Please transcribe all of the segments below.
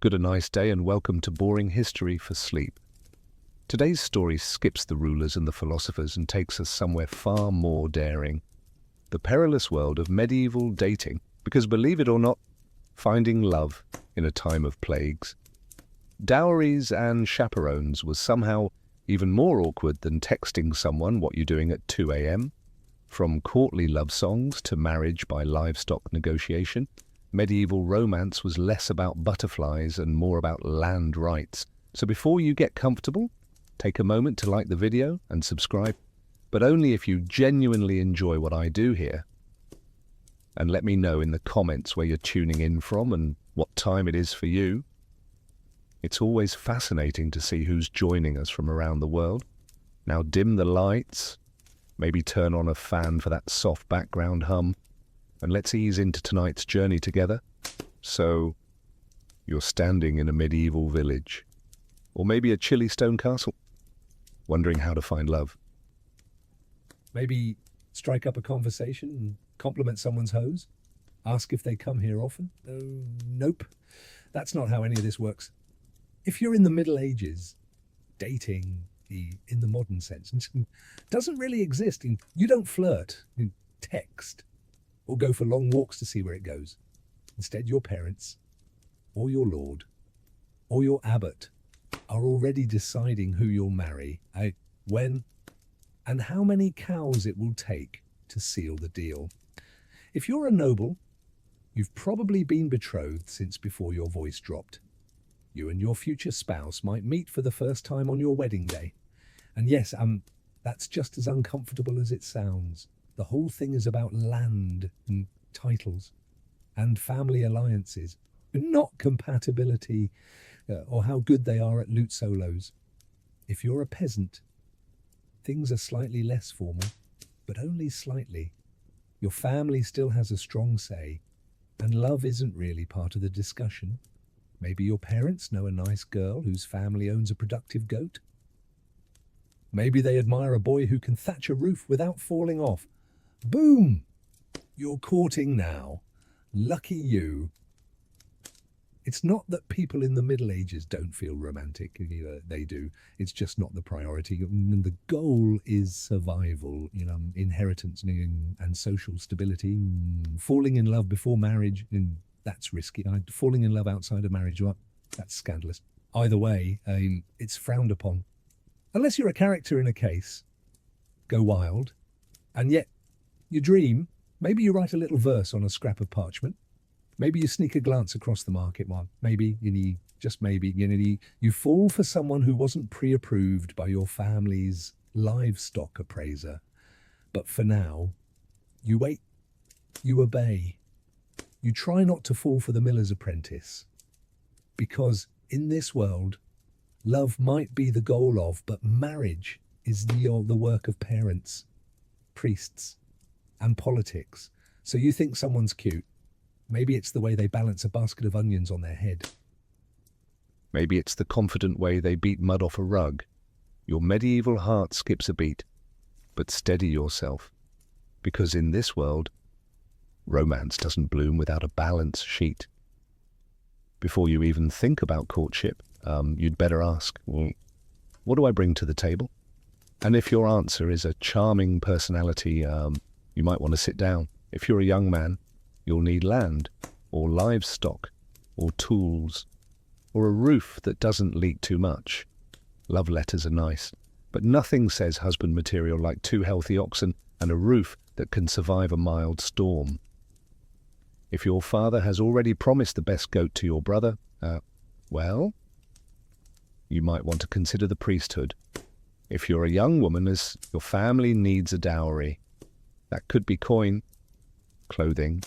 Good a nice day and welcome to Boring History for Sleep. Today's story skips the rulers and the philosophers and takes us somewhere far more daring. The perilous world of medieval dating, because believe it or not, finding love in a time of plagues. Dowries and chaperones was somehow even more awkward than texting someone what you're doing at 2 a.m. From courtly love songs to marriage by livestock negotiation, medieval romance was less about butterflies and more about land rights. So before you get comfortable, take a moment to like the video and subscribe, but only if you genuinely enjoy what I do here. And let me know in the comments where you're tuning in from and what time it is for you. It's always fascinating to see who's joining us from around the world. Now dim the lights, maybe turn on a fan for that soft background hum, and let's ease into tonight's journey together. So, you're standing in a medieval village, or maybe a chilly stone castle, wondering how to find love. Maybe strike up a conversation and compliment someone's hose. Ask if they come here often. Nope, that's not how any of this works. If you're in the Middle Ages, dating in the modern sense doesn't really exist. You don't flirt, you text, or go for long walks to see where it goes. Instead, your parents, or your lord, or your abbot are already deciding who you'll marry, when, and how many cows it will take to seal the deal. If you're a noble, you've probably been betrothed since before your voice dropped. You and your future spouse might meet for the first time on your wedding day. And yes, that's just as uncomfortable as it sounds. The whole thing is about land and titles and family alliances, not compatibility or how good they are at lute solos. If you're a peasant, things are slightly less formal, but only slightly. Your family still has a strong say, and love isn't really part of the discussion. Maybe your parents know a nice girl whose family owns a productive goat. Maybe they admire a boy who can thatch a roof without falling off. Boom! You're courting now. Lucky you. It's not that people in the Middle Ages don't feel romantic. They do. It's just not the priority. And the goal is survival, inheritance and social stability. Falling in love before marriage, that's risky. Falling in love outside of marriage, well, that's scandalous. Either way, it's frowned upon. Unless you're a character in a case, go wild, and yet you dream. Maybe you write a little verse on a scrap of parchment. Maybe you sneak a glance across the market one. Maybe, you fall for someone who wasn't pre-approved by your family's livestock appraiser. But for now, you wait, you obey. You try not to fall for the miller's apprentice. Because in this world, love might be the goal of, but marriage is the work of parents, priests, and politics. So you think someone's cute. Maybe it's the way they balance a basket of onions on their head. Maybe it's the confident way they beat mud off a rug. Your medieval heart skips a beat, but steady yourself. Because in this world, romance doesn't bloom without a balance sheet. Before you even think about courtship, you'd better ask, well, what do I bring to the table? And if your answer is a charming personality, you might want to sit down. If you're a young man, you'll need land, or livestock, or tools, or a roof that doesn't leak too much. Love letters are nice, but nothing says husband material like 2 healthy oxen and a roof that can survive a mild storm. If your father has already promised the best goat to your brother, well, you might want to consider the priesthood. If you're a young woman, as your family needs a dowry, that could be coin, clothing,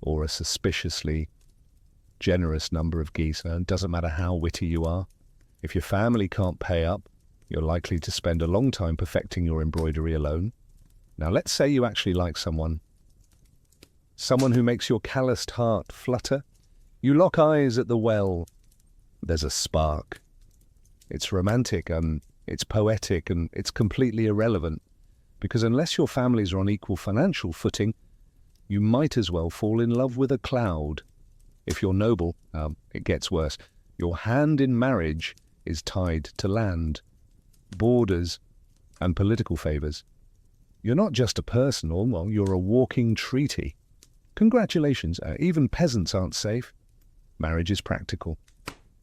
or a suspiciously generous number of geese. It doesn't matter how witty you are. If your family can't pay up, you're likely to spend a long time perfecting your embroidery alone. Now let's say you actually like someone who makes your calloused heart flutter. You lock eyes at the well. There's a spark. It's romantic, it's poetic, and it's completely irrelevant. Because unless your families are on equal financial footing, you might as well fall in love with a cloud. If you're noble, it gets worse. Your hand in marriage is tied to land, borders, and political favours. You're not just a person, well, you're a walking treaty. Congratulations, even peasants aren't safe. Marriage is practical.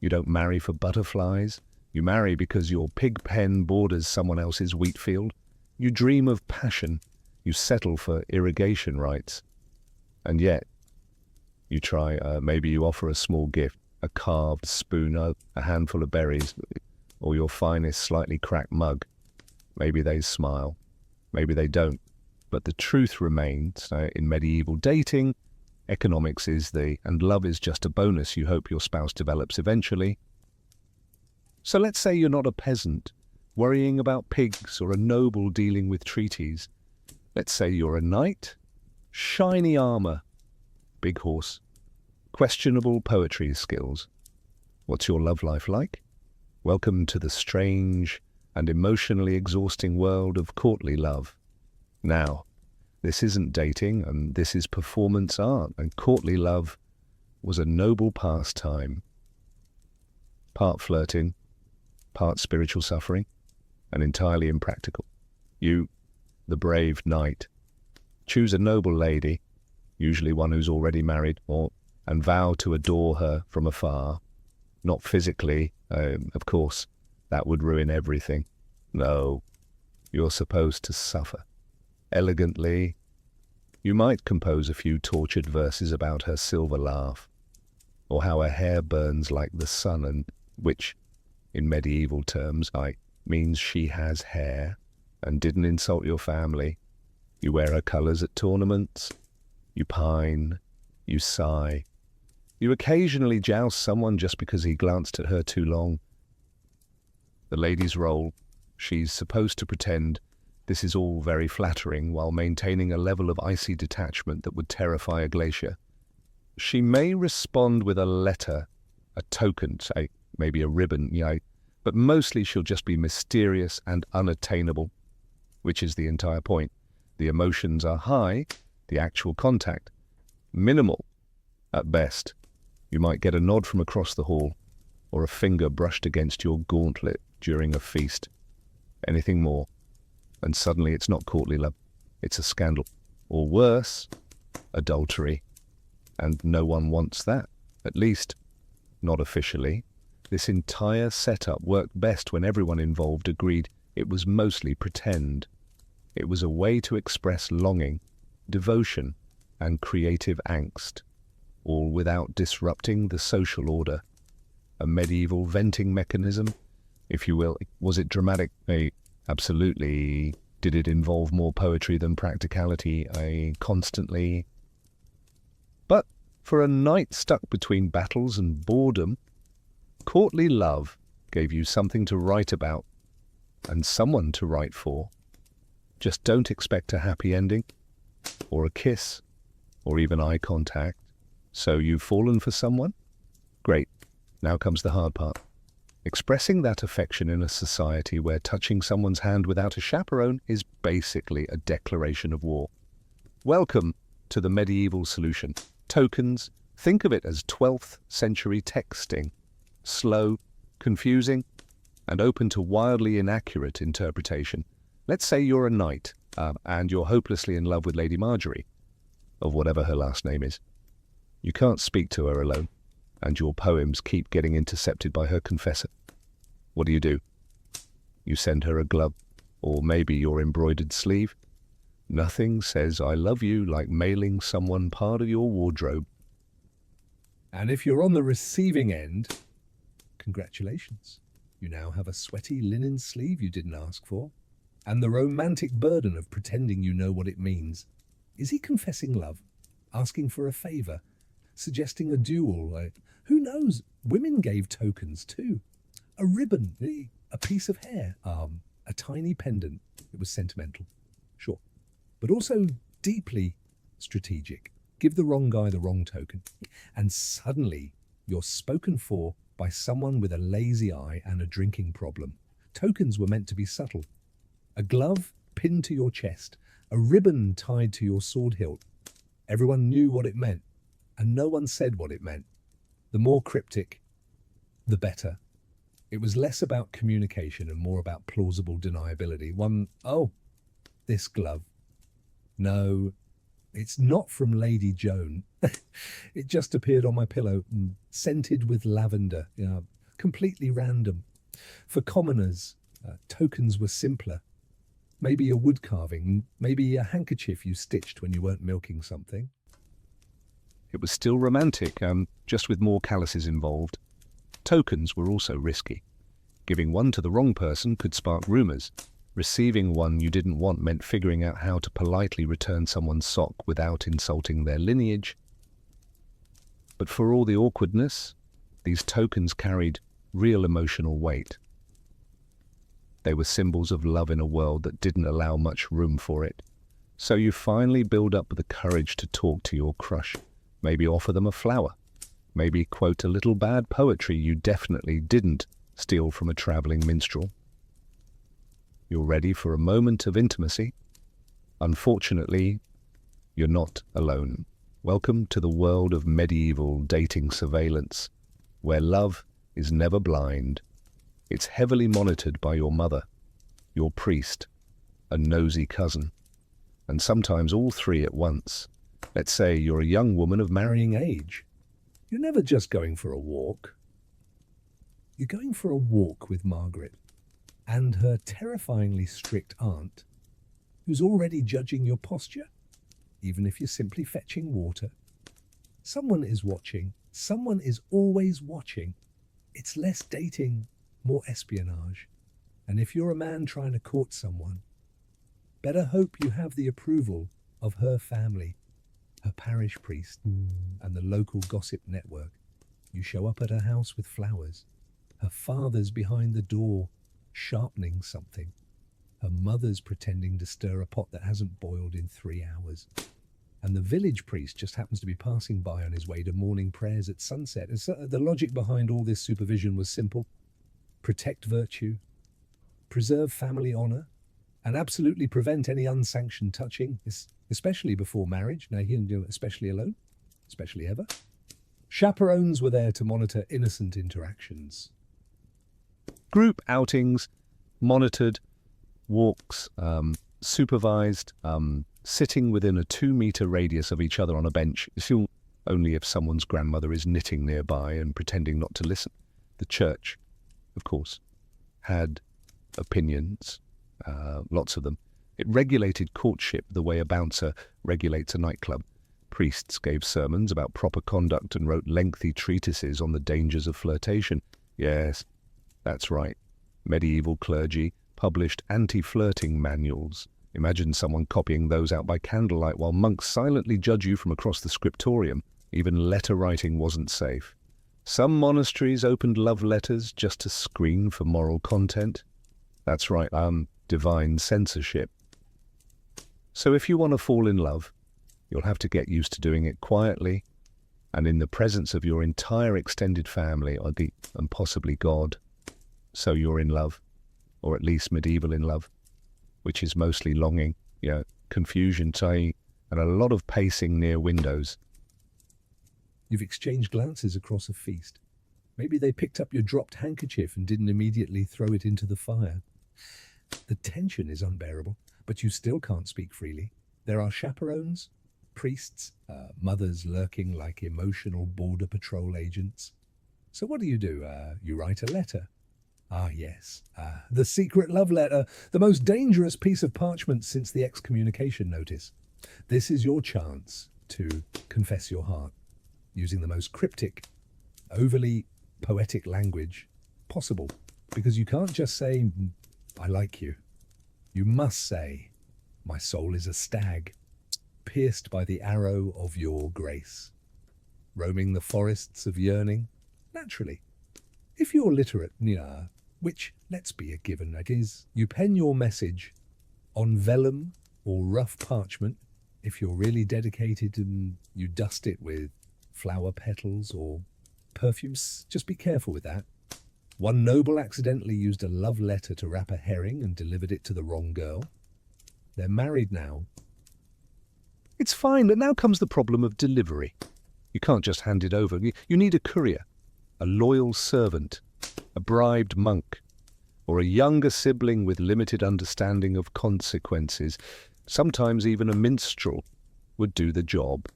You don't marry for butterflies. You marry because your pig pen borders someone else's wheat field. You dream of passion. You settle for irrigation rights. And yet, you try, maybe you offer a small gift, a carved spoon, a handful of berries, or your finest slightly cracked mug. Maybe they smile. Maybe they don't. But the truth remains, in medieval dating, economics is and love is just a bonus you hope your spouse develops eventually. So let's say you're not a peasant, worrying about pigs, or a noble dealing with treaties. Let's say you're a knight, shiny armor, big horse, questionable poetry skills. What's your love life like? Welcome to the strange and emotionally exhausting world of courtly love. Now, this isn't dating, and this is performance art, and courtly love was a noble pastime. Part flirting, part spiritual suffering, and entirely impractical. You, the brave knight, choose a noble lady, usually one who's already married, and vow to adore her from afar. Not physically, of course, that would ruin everything. No, you're supposed to suffer. Elegantly, you might compose a few tortured verses about her silver laugh, or how her hair burns like the sun, and which, in medieval terms, means she has hair and didn't insult your family. You wear her colours at tournaments. You pine. You sigh. You occasionally joust someone just because he glanced at her too long. The lady's role, she's supposed to pretend this is all very flattering while maintaining a level of icy detachment that would terrify a glacier. She may respond with a letter, a token, say, maybe a ribbon, but mostly she'll just be mysterious and unattainable, which is the entire point. The emotions are high, the actual contact minimal at best. You might get a nod from across the hall, or a finger brushed against your gauntlet during a feast. Anything more, and suddenly it's not courtly love, it's a scandal. Or worse, adultery. And no one wants that, at least not officially. This entire setup worked best when everyone involved agreed it was mostly pretend. It was a way to express longing, devotion, and creative angst, all without disrupting the social order. A medieval venting mechanism, if you will. Was it dramatic? Absolutely. Did it involve more poetry than practicality? Constantly. But for a knight stuck between battles and boredom, courtly love gave you something to write about and someone to write for. Just don't expect a happy ending, or a kiss, or even eye contact. So you've fallen for someone? Great. Now comes the hard part. Expressing that affection in a society where touching someone's hand without a chaperone is basically a declaration of war. Welcome to the medieval solution. Tokens, think of it as 12th century texting. Slow, confusing, and open to wildly inaccurate interpretation. Let's say you're a knight, and you're hopelessly in love with Lady Marjorie, of whatever her last name is. You can't speak to her alone, and your poems keep getting intercepted by her confessor. What do? You send her a glove, or maybe your embroidered sleeve. Nothing says I love you like mailing someone part of your wardrobe. And if you're on the receiving end, congratulations. You now have a sweaty linen sleeve you didn't ask for, and the romantic burden of pretending you know what it means. Is he confessing love? Asking for a favour? Suggesting a duel? Who knows? Women gave tokens too. A ribbon, a piece of hair, a tiny pendant. It was sentimental, sure, but also deeply strategic. Give the wrong guy the wrong token, and suddenly you're spoken for by someone with a lazy eye and a drinking problem. Tokens were meant to be subtle. A glove pinned to your chest, a ribbon tied to your sword hilt. Everyone knew what it meant, and no one said what it meant. The more cryptic, the better. It was less about communication and more about plausible deniability. Oh, this glove. No, it's not from Lady Joan. It just appeared on my pillow, scented with lavender, completely random. For commoners, tokens were simpler. Maybe a wood carving, maybe a handkerchief you stitched when you weren't milking something. It was still romantic, just with more calluses involved. Tokens were also risky. Giving one to the wrong person could spark rumours. Receiving one you didn't want meant figuring out how to politely return someone's sock without insulting their lineage. But for all the awkwardness, these tokens carried real emotional weight. They were symbols of love in a world that didn't allow much room for it. So you finally build up the courage to talk to your crush. Maybe offer them a flower. Maybe quote a little bad poetry you definitely didn't steal from a travelling minstrel. You're ready for a moment of intimacy. Unfortunately, you're not alone. Welcome to the world of medieval dating surveillance, where love is never blind. It's heavily monitored by your mother, your priest, a nosy cousin, and sometimes all three at once. Let's say you're a young woman of marrying age. You're never just going for a walk. You're going for a walk with Margaret and her terrifyingly strict aunt, who's already judging your posture, even if you're simply fetching water. Someone is watching. Someone is always watching. It's less dating, more espionage. And if you're a man trying to court someone, better hope you have the approval of her family, her parish priest, and the local gossip network. You show up at her house with flowers. Her father's behind the door, sharpening something. Her mother's pretending to stir a pot that hasn't boiled in 3 hours. And the village priest just happens to be passing by on his way to morning prayers at sunset. And so the logic behind all this supervision was simple. Protect virtue, preserve family honor, and absolutely prevent any unsanctioned touching, especially before marriage. Now, you can do it especially alone, especially ever. Chaperones were there to monitor innocent interactions. Group outings, monitored, walks, supervised, sitting within a 2-meter radius of each other on a bench, still only if someone's grandmother is knitting nearby and pretending not to listen. The church, of course, had opinions, lots of them. It regulated courtship the way a bouncer regulates a nightclub. Priests gave sermons about proper conduct and wrote lengthy treatises on the dangers of flirtation. Yes, that's right. Medieval clergy published anti-flirting manuals. Imagine someone copying those out by candlelight while monks silently judge you from across the scriptorium. Even letter writing wasn't safe. Some monasteries opened love letters just to screen for moral content. That's right, divine censorship. So if you want to fall in love, you'll have to get used to doing it quietly and in the presence of your entire extended family and possibly God. So you're in love, or at least medieval in love, which is mostly longing, confusion, and a lot of pacing near windows. You've exchanged glances across a feast. Maybe they picked up your dropped handkerchief and didn't immediately throw it into the fire. The tension is unbearable, but you still can't speak freely. There are chaperones, priests, mothers lurking like emotional border patrol agents. So what do? You write a letter. Ah, yes, the secret love letter, the most dangerous piece of parchment since the excommunication notice. This is your chance to confess your heart, using the most cryptic, overly poetic language possible, because you can't just say, I like you. You must say, my soul is a stag, pierced by the arrow of your grace, roaming the forests of yearning, naturally. If you're literate, which, let's be a given, it is, you pen your message on vellum or rough parchment. If you're really dedicated, you dust it with flower petals or perfumes. Just be careful with that. One noble accidentally used a love letter to wrap a herring and delivered it to the wrong girl. They're married now. It's fine, but now comes the problem of delivery. You can't just hand it over. You need a courier. a loyal servant, a bribed monk, or a younger sibling with limited understanding of consequences, sometimes even a minstrel, would do the job.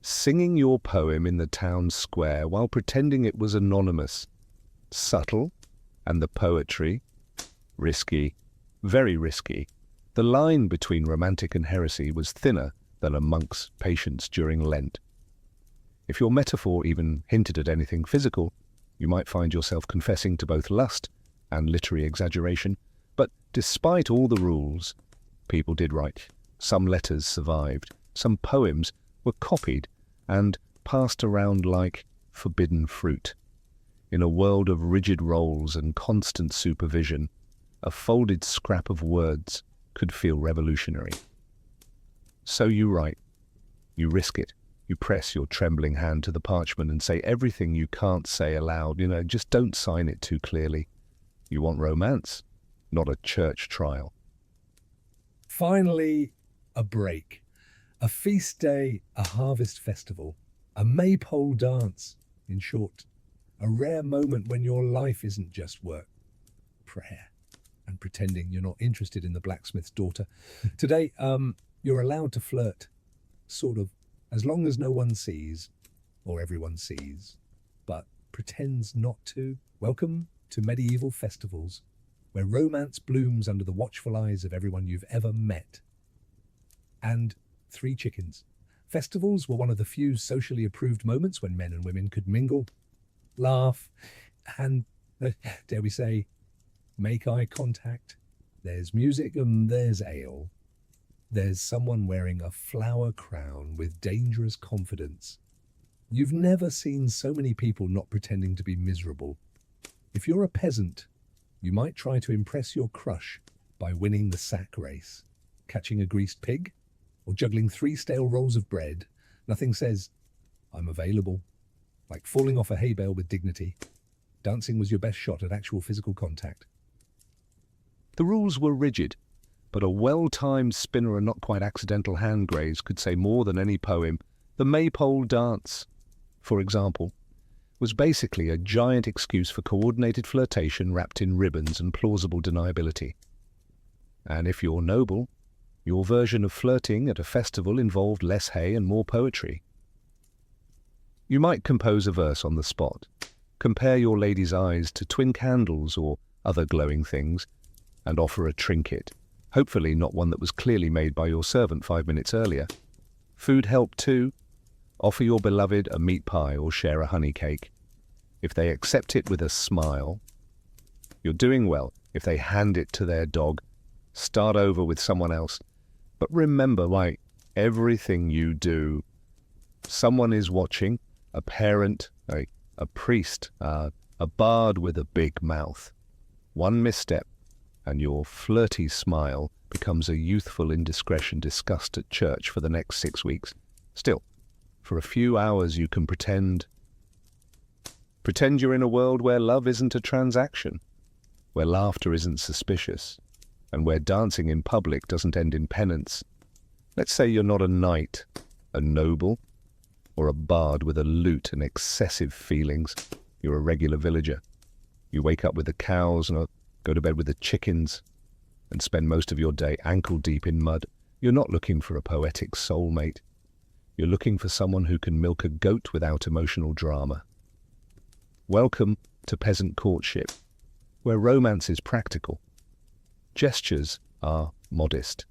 Singing your poem in the town square while pretending it was anonymous. Subtle, and the poetry, risky, very risky. The line between romantic and heresy was thinner than a monk's patience during Lent. If your metaphor even hinted at anything physical, you might find yourself confessing to both lust and literary exaggeration. But despite all the rules, people did write. Some letters survived. Some poems were copied and passed around like forbidden fruit. In a world of rigid roles and constant supervision, a folded scrap of words could feel revolutionary. So you write. You risk it. You press your trembling hand to the parchment and say everything you can't say aloud. Just don't sign it too clearly. You want romance, not a church trial. Finally, a break. A feast day, a harvest festival, a maypole dance, in short. A rare moment when your life isn't just work, prayer, and pretending you're not interested in the blacksmith's daughter. Today, you're allowed to flirt, sort of, as long as no one sees, or everyone sees, but pretends not to. Welcome to medieval festivals, where romance blooms under the watchful eyes of everyone you've ever met. And 3 chickens. Festivals were one of the few socially approved moments when men and women could mingle, laugh, and, dare we say, make eye contact. There's music and there's ale. There's someone wearing a flower crown with dangerous confidence. You've never seen so many people not pretending to be miserable. If you're a peasant, you might try to impress your crush by winning the sack race, catching a greased pig, or juggling 3 stale rolls of bread. Nothing says, I'm available, like falling off a hay bale with dignity. Dancing was your best shot at actual physical contact. The rules were rigid, but a well-timed spinner and not quite accidental hand graze could say more than any poem. The maypole dance, for example, was basically a giant excuse for coordinated flirtation wrapped in ribbons and plausible deniability. And if you're noble, your version of flirting at a festival involved less hay and more poetry. You might compose a verse on the spot, compare your lady's eyes to twin candles or other glowing things, and offer a trinket, hopefully not one that was clearly made by your servant 5 minutes earlier. Food helped too. Offer your beloved a meat pie or share a honey cake. If they accept it with a smile, you're doing well. If they hand it to their dog, start over with someone else. But remember, everything you do, someone is watching, a parent, a priest, a bard with a big mouth. One misstep, and your flirty smile becomes a youthful indiscretion discussed at church for the next 6 weeks. Still, for a few hours you can pretend you're in a world where love isn't a transaction, where laughter isn't suspicious, and where dancing in public doesn't end in penance. Let's say you're not a knight, a noble, or a bard with a lute and excessive feelings. You're a regular villager. You wake up with the cows and go to bed with the chickens and spend most of your day ankle-deep in mud. You're not looking for a poetic soulmate. You're looking for someone who can milk a goat without emotional drama. Welcome to peasant courtship, where romance is practical. Gestures are modest,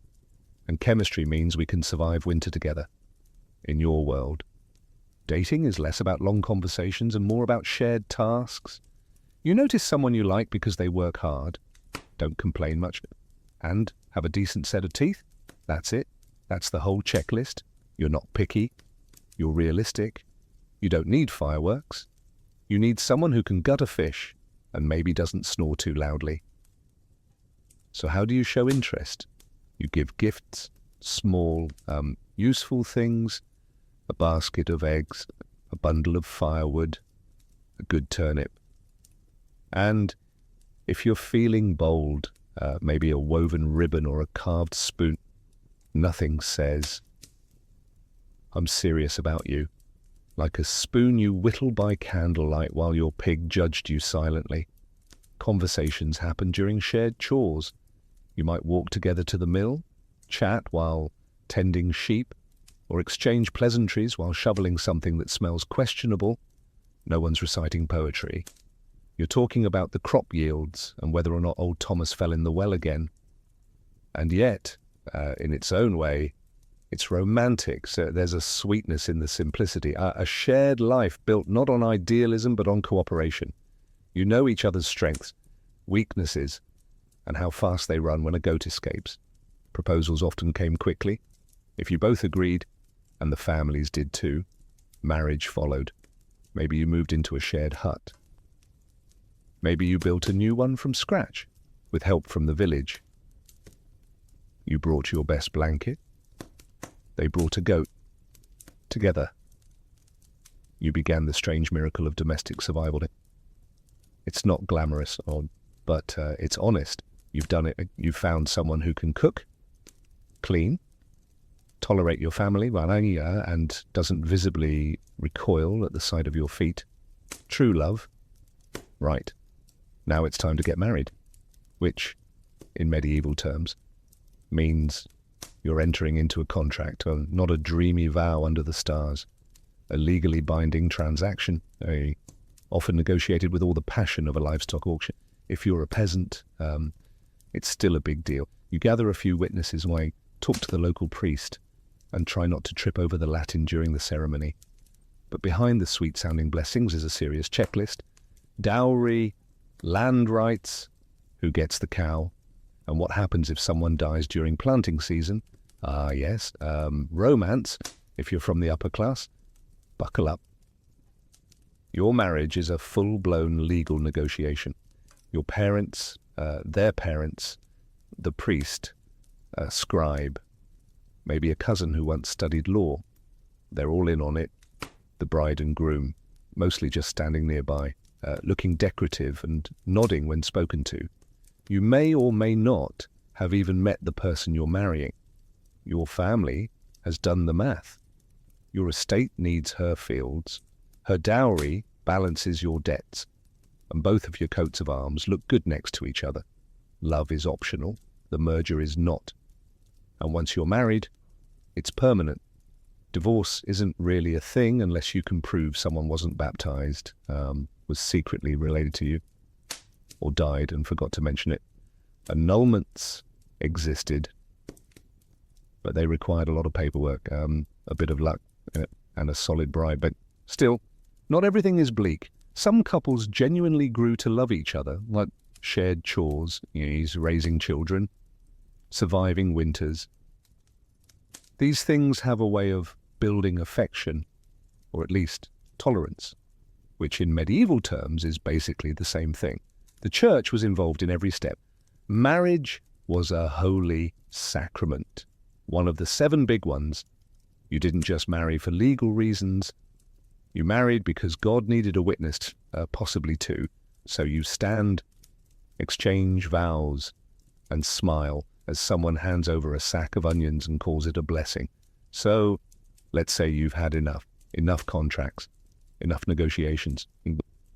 and chemistry means we can survive winter together. In your world, dating is less about long conversations and more about shared tasks. You notice someone you like because they work hard, don't complain much, and have a decent set of teeth. That's it. That's the whole checklist. You're not picky. You're realistic. You don't need fireworks. You need someone who can gut a fish and maybe doesn't snore too loudly. So how do you show interest? You give gifts, small, useful things, a basket of eggs, a bundle of firewood, a good turnip. And if you're feeling bold, maybe a woven ribbon or a carved spoon. Nothing says, I'm serious about you, like a spoon you whittle by candlelight while your pig judged you silently. Conversations happen during shared chores. You might walk together to the mill, chat while tending sheep, or exchange pleasantries while shoveling something that smells questionable. No one's reciting poetry. You're talking about the crop yields and whether or not old Thomas fell in the well again. And yet, in its own way, it's romantic. So there's a sweetness in the simplicity, a shared life built not on idealism but on cooperation. You know each other's strengths, weaknesses, and how fast they run when a goat escapes. Proposals often came quickly. If you both agreed, and the families did too, marriage followed. Maybe you moved into a shared hut. Maybe you built a new one from scratch, with help from the village. You brought your best blanket. They brought a goat. Together, you began the strange miracle of domestic survival. It's not glamorous, but it's honest. You've done it. You've found someone who can cook, clean, tolerate your family, and doesn't visibly recoil at the sight of your feet. True love. Right. Now it's time to get married, which, in medieval terms, means you're entering into a contract, not a dreamy vow under the stars, a legally binding transaction, often negotiated with all the passion of a livestock auction. If you're a peasant, it's still a big deal. You gather a few witnesses while you talk to the local priest and try not to trip over the Latin during the ceremony. But behind the sweet-sounding blessings is a serious checklist. Dowry, land rights, who gets the cow, and what happens if someone dies during planting season. Yes, romance, if you're from the upper class. Buckle up. Your marriage is a full-blown legal negotiation. Your parents, their parents, the priest, a scribe, maybe a cousin who once studied law. They're all in on it. The bride and groom, mostly just standing nearby, looking decorative and nodding when spoken to. You may or may not have even met the person you're marrying. Your family has done the math. Your estate needs her fields. Her dowry balances your debts. And both of your coats of arms look good next to each other. Love is optional. The merger is not. And once you're married, it's permanent. Divorce isn't really a thing unless you can prove someone wasn't baptized, was secretly related to you, or died and forgot to mention it. Annulments existed, but they required a lot of paperwork, a bit of luck, and a solid bride. But still, not everything is bleak. Some couples genuinely grew to love each other, like shared chores, he's raising children, surviving winters. These things have a way of building affection, or at least tolerance, which in medieval terms is basically the same thing. The church was involved in every step. Marriage was a holy sacrament, one of the 7 big ones. You didn't just marry for legal reasons. You married because God needed a witness, possibly 2. So you stand, exchange vows, and smile as someone hands over a sack of onions and calls it a blessing. So let's say you've had enough contracts, enough negotiations,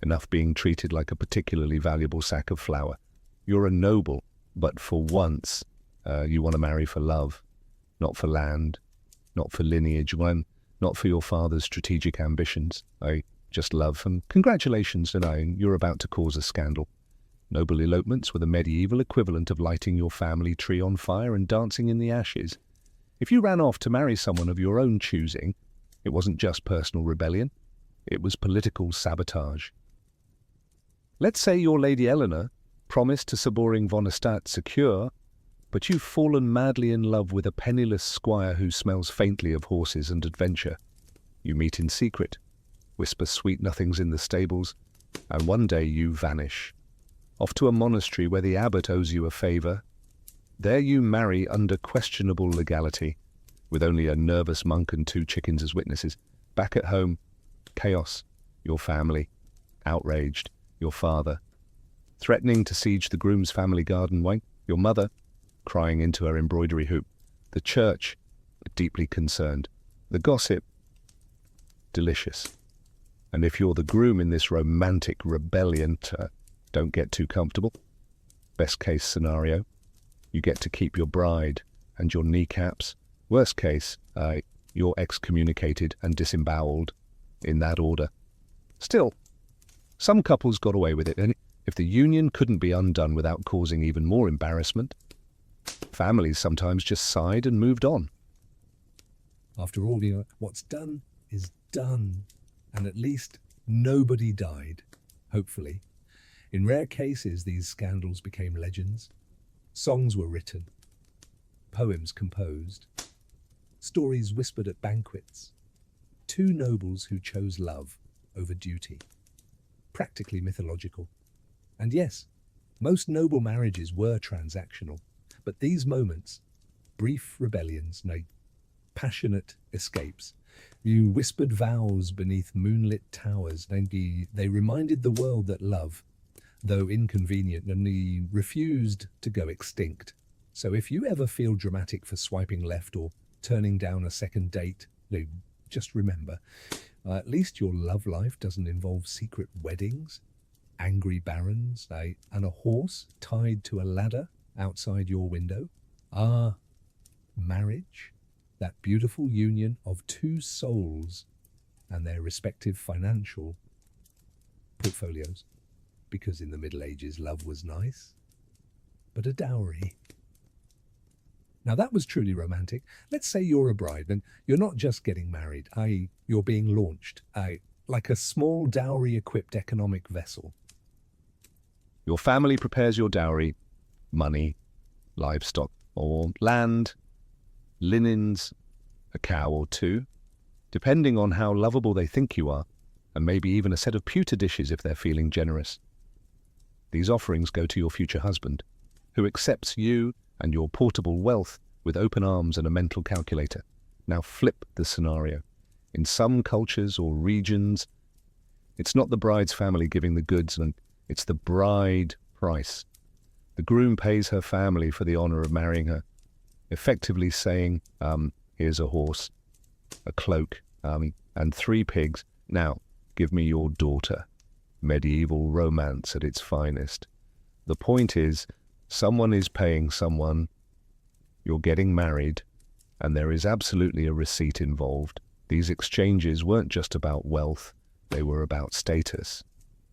enough being treated like a particularly valuable sack of flour. You're a noble, but for once, you want to marry for love, not for land, not for lineage, not for your father's strategic ambitions. Just love, and congratulations, you're about to cause a scandal. Noble elopements were the medieval equivalent of lighting your family tree on fire and dancing in the ashes. If you ran off to marry someone of your own choosing, it wasn't just personal rebellion, it was political sabotage. Let's say your Lady Eleanor promised to Sir Boring von Estat secure, but you've fallen madly in love with a penniless squire who smells faintly of horses and adventure. You meet in secret, whisper sweet nothings in the stables, and one day you vanish, off to a monastery where the abbot owes you a favour. There you marry under questionable legality, with only a nervous monk and 2 chickens as witnesses. Back at home, chaos, your family, outraged, your father, threatening to siege the groom's family garden, your mother, crying into her embroidery hoop, the church, deeply concerned, the gossip, delicious. And if you're the groom in this romantic rebellion, don't get too comfortable. Best case scenario, you get to keep your bride and your kneecaps. Worst case, you're excommunicated and disemboweled, in that order. Still, some couples got away with it, and if the union couldn't be undone without causing even more embarrassment, families sometimes just sighed and moved on. After all, what's done is done, and at least nobody died, hopefully. In rare cases, these scandals became legends. Songs were written, poems composed, stories whispered at banquets. Two nobles who chose love over duty. Practically mythological. And yes, most noble marriages were transactional, but these moments, brief rebellions, passionate escapes, you whispered vows beneath moonlit towers, they reminded the world that love, though inconvenient, refused to go extinct. So if you ever feel dramatic for swiping left or turning down a second date, just remember, at least your love life doesn't involve secret weddings, angry barons, and a horse tied to a ladder outside your window. Marriage, that beautiful union of two souls and their respective financial portfolios. Because in the Middle Ages, love was nice, but a dowry. Now that was truly romantic. Let's say you're a bride and you're not just getting married, you're being launched, like a small dowry-equipped economic vessel. Your family prepares your dowry, money, livestock or land, linens, a cow or two, depending on how lovable they think you are, and maybe even a set of pewter dishes if they're feeling generous. These offerings go to your future husband, who accepts you and your portable wealth with open arms and a mental calculator. Now flip the scenario. In some cultures or regions, it's not the bride's family giving the goods, and it's the bride price. The groom pays her family for the honor of marrying her, effectively saying, here's a horse, a cloak, and 3 pigs. Now, give me your daughter. Medieval romance at its finest. The point is, someone is paying someone, you're getting married, and there is absolutely a receipt involved. These exchanges weren't just about wealth, they were about status,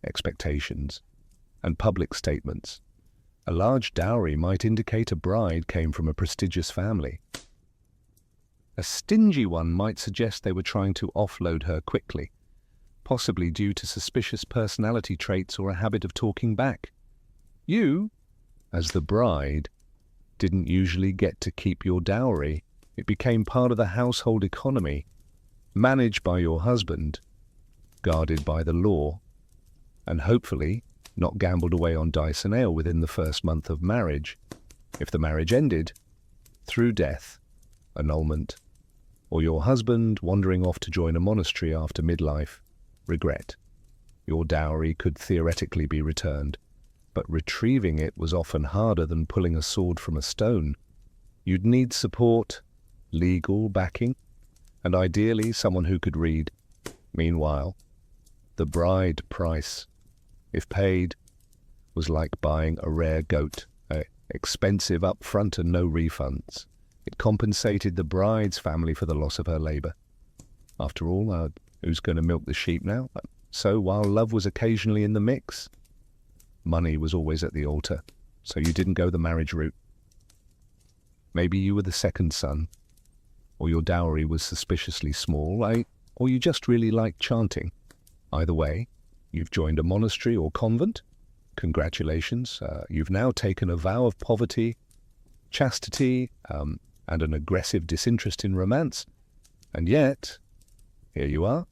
expectations, and public statements. A large dowry might indicate a bride came from a prestigious family. A stingy one might suggest they were trying to offload her quickly, possibly due to suspicious personality traits or a habit of talking back. You, as the bride, didn't usually get to keep your dowry. It became part of the household economy, managed by your husband, guarded by the law, and hopefully not gambled away on dice and ale within the first month of marriage. If the marriage ended, through death, annulment, or your husband wandering off to join a monastery after midlife, regret, your dowry could theoretically be returned, but retrieving it was often harder than pulling a sword from a stone. You'd need support, legal backing, and ideally someone who could read. Meanwhile, the bride price, if paid, was like buying a rare goat, expensive up front and no refunds. It compensated the bride's family for the loss of her labor. After all, who's going to milk the sheep now? So while love was occasionally in the mix, money was always at the altar, so you didn't go the marriage route. Maybe you were the second son, or your dowry was suspiciously small, or you just really liked chanting. Either way, you've joined a monastery or convent. Congratulations, you've now taken a vow of poverty, chastity, and an aggressive disinterest in romance. And yet, here you are,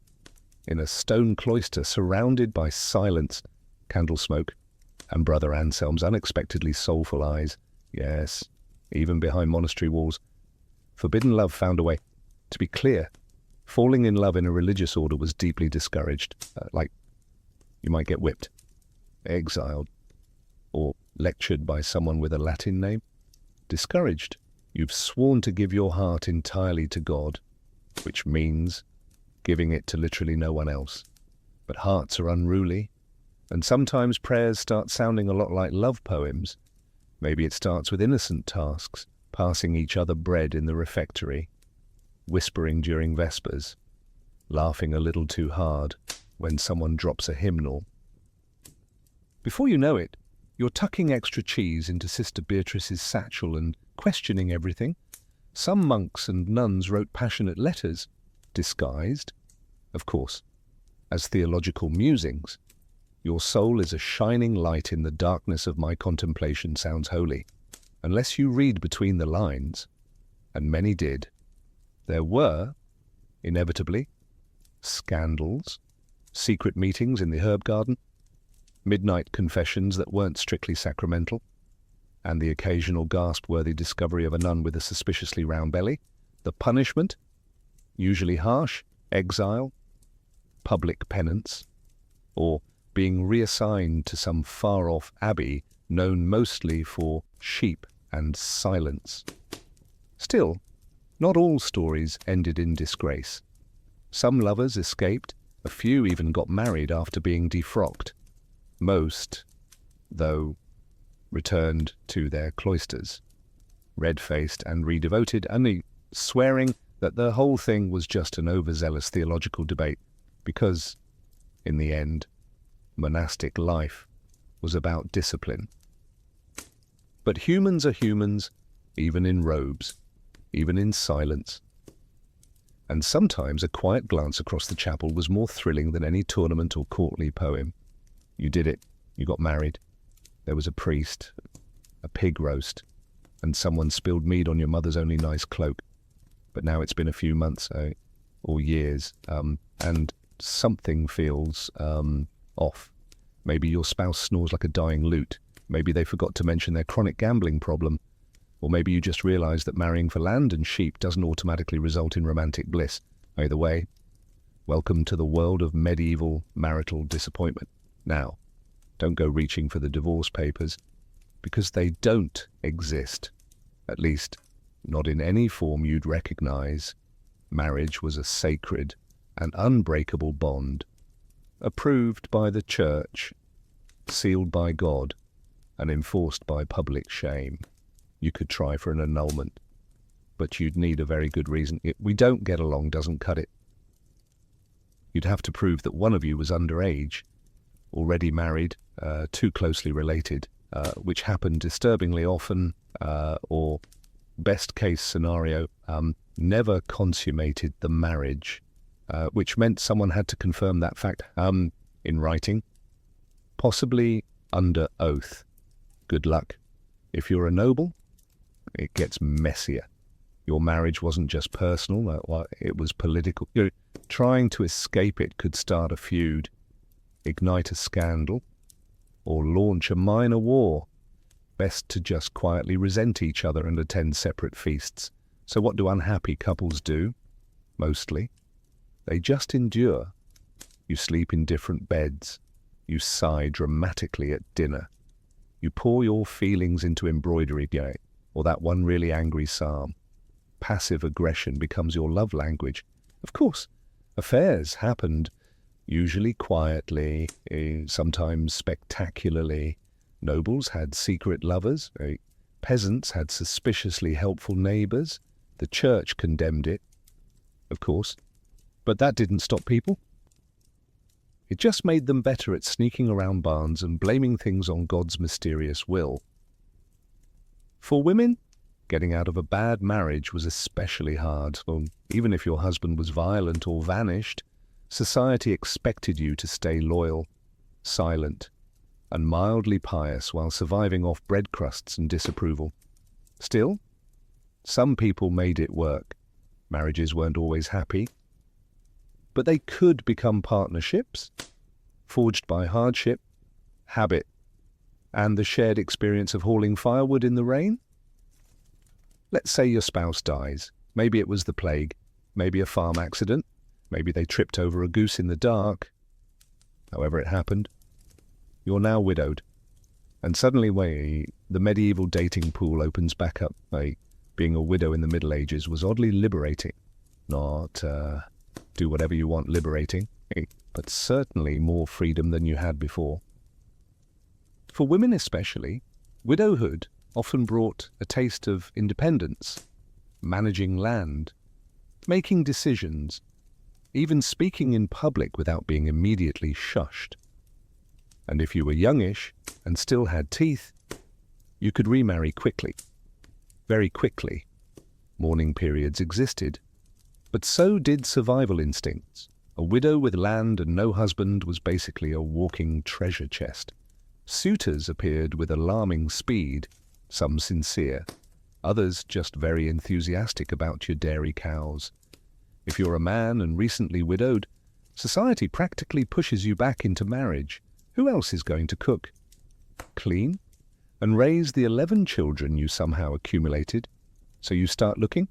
in a stone cloister surrounded by silence, candle smoke, and Brother Anselm's unexpectedly soulful eyes. Yes, even behind monastery walls. Forbidden love found a way. To be clear, falling in love in a religious order was deeply discouraged. Like, you might get whipped, exiled, or lectured by someone with a Latin name. Discouraged. You've sworn to give your heart entirely to God, which means giving it to literally no one else. But hearts are unruly, and sometimes prayers start sounding a lot like love poems. Maybe it starts with innocent tasks, passing each other bread in the refectory, whispering during vespers, laughing a little too hard when someone drops a hymnal. Before you know it, you're tucking extra cheese into Sister Beatrice's satchel and questioning everything. Some monks and nuns wrote passionate letters, disguised, of course, as theological musings. Your soul is a shining light in the darkness of my contemplation sounds holy. Unless you read between the lines, and many did, there were, inevitably, scandals, secret meetings in the herb garden, midnight confessions that weren't strictly sacramental, and the occasional gasp-worthy discovery of a nun with a suspiciously round belly. The punishment, usually harsh, exile, public penance, or being reassigned to some far-off abbey known mostly for sheep and silence. Still, not all stories ended in disgrace. Some lovers escaped, a few even got married after being defrocked. Most, though, returned to their cloisters, red-faced and redevoted, only swearing that the whole thing was just an overzealous theological debate, because, in the end, monastic life was about discipline. But humans are humans, even in robes, even in silence. And sometimes a quiet glance across the chapel was more thrilling than any tournament or courtly poem. You did it. You got married. There was a priest, a pig roast, and someone spilled mead on your mother's only nice cloak. But now it's been a few months or years, and something feels off. Maybe your spouse snores like a dying lute. Maybe they forgot to mention their chronic gambling problem. Or maybe you just realize that marrying for land and sheep doesn't automatically result in romantic bliss. Either way, welcome to the world of medieval marital disappointment. Now, don't go reaching for the divorce papers, because they don't exist. At least, not in any form you'd recognize. Marriage was a sacred and unbreakable bond, approved by the church, sealed by God, and enforced by public shame. You could try for an annulment, but you'd need a very good reason. We don't get along doesn't cut it. You'd have to prove that one of you was underage, already married, too closely related, which happened disturbingly often, or best case scenario, never consummated the marriage, which meant someone had to confirm that fact in writing, possibly under oath. Good luck. If you're a noble, it gets messier. Your marriage wasn't just personal, it was political. Trying to escape it could start a feud, ignite a scandal, or launch a minor war. Best to just quietly resent each other and attend separate feasts. So what do unhappy couples do? Mostly, they just endure. You sleep in different beds. You sigh dramatically at dinner. You pour your feelings into embroidery, or that one really angry psalm. Passive aggression becomes your love language. Of course, affairs happened, usually quietly, sometimes spectacularly. Nobles had secret lovers. Peasants had suspiciously helpful neighbors. The church condemned it, of course. But that didn't stop people. It just made them better at sneaking around barns and blaming things on God's mysterious will. For women, getting out of a bad marriage was especially hard. Even if your husband was violent or vanished, society expected you to stay loyal, silent, and mildly pious while surviving off bread crusts and disapproval. Still, some people made it work. Marriages weren't always happy, but they could become partnerships, forged by hardship, habit, and the shared experience of hauling firewood in the rain. Let's say your spouse dies. Maybe it was the plague, maybe a farm accident, maybe they tripped over a goose in the dark. However it happened, you're now widowed. And suddenly the medieval dating pool opens back up. Being a widow in the Middle Ages was oddly liberating. Not do whatever you want, liberating, but certainly more freedom than you had before. For women especially, widowhood often brought a taste of independence, managing land, making decisions, even speaking in public without being immediately shushed. And if you were youngish and still had teeth, you could remarry quickly, very quickly. Mourning periods existed, but so did survival instincts. A widow with land and no husband was basically a walking treasure chest. Suitors appeared with alarming speed, some sincere, others just very enthusiastic about your dairy cows. If you're a man and recently widowed, society practically pushes you back into marriage. Who else is going to cook, clean, and raise the 11 children you somehow accumulated? So you start looking.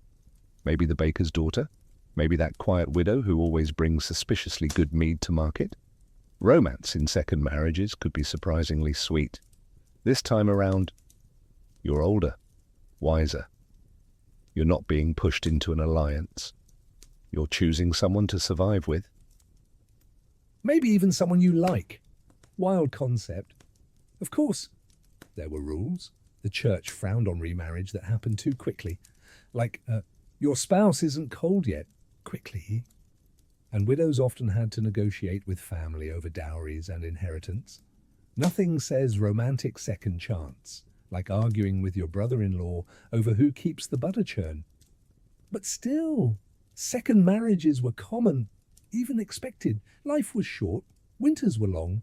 Maybe the baker's daughter, maybe that quiet widow who always brings suspiciously good mead to market. Romance in second marriages could be surprisingly sweet. This time around, you're older, wiser. You're not being pushed into an alliance. You're choosing someone to survive with. Maybe even someone you like. Wild concept. Of course, there were rules. The church frowned on remarriage that happened too quickly. Like, your spouse isn't cold yet. Quickly. And widows often had to negotiate with family over dowries and inheritance. Nothing says romantic second chance, like arguing with your brother-in-law over who keeps the butter churn. But still, second marriages were common, even expected. Life was short, winters were long.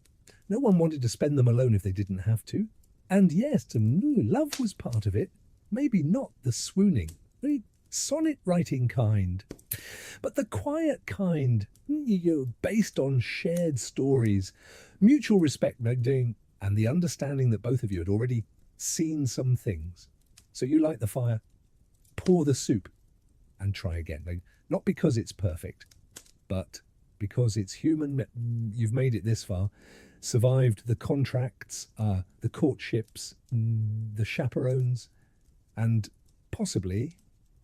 No one wanted to spend them alone if they didn't have to. And yes, love was part of it. Maybe not the swooning, the sonnet-writing kind, but the quiet kind, based on shared stories, mutual respect, and the understanding that both of you had already seen some things. So you light the fire, pour the soup, and try again. Not because it's perfect, but because it's human. You've made it this far, survived the contracts, the courtships, the chaperones, and possibly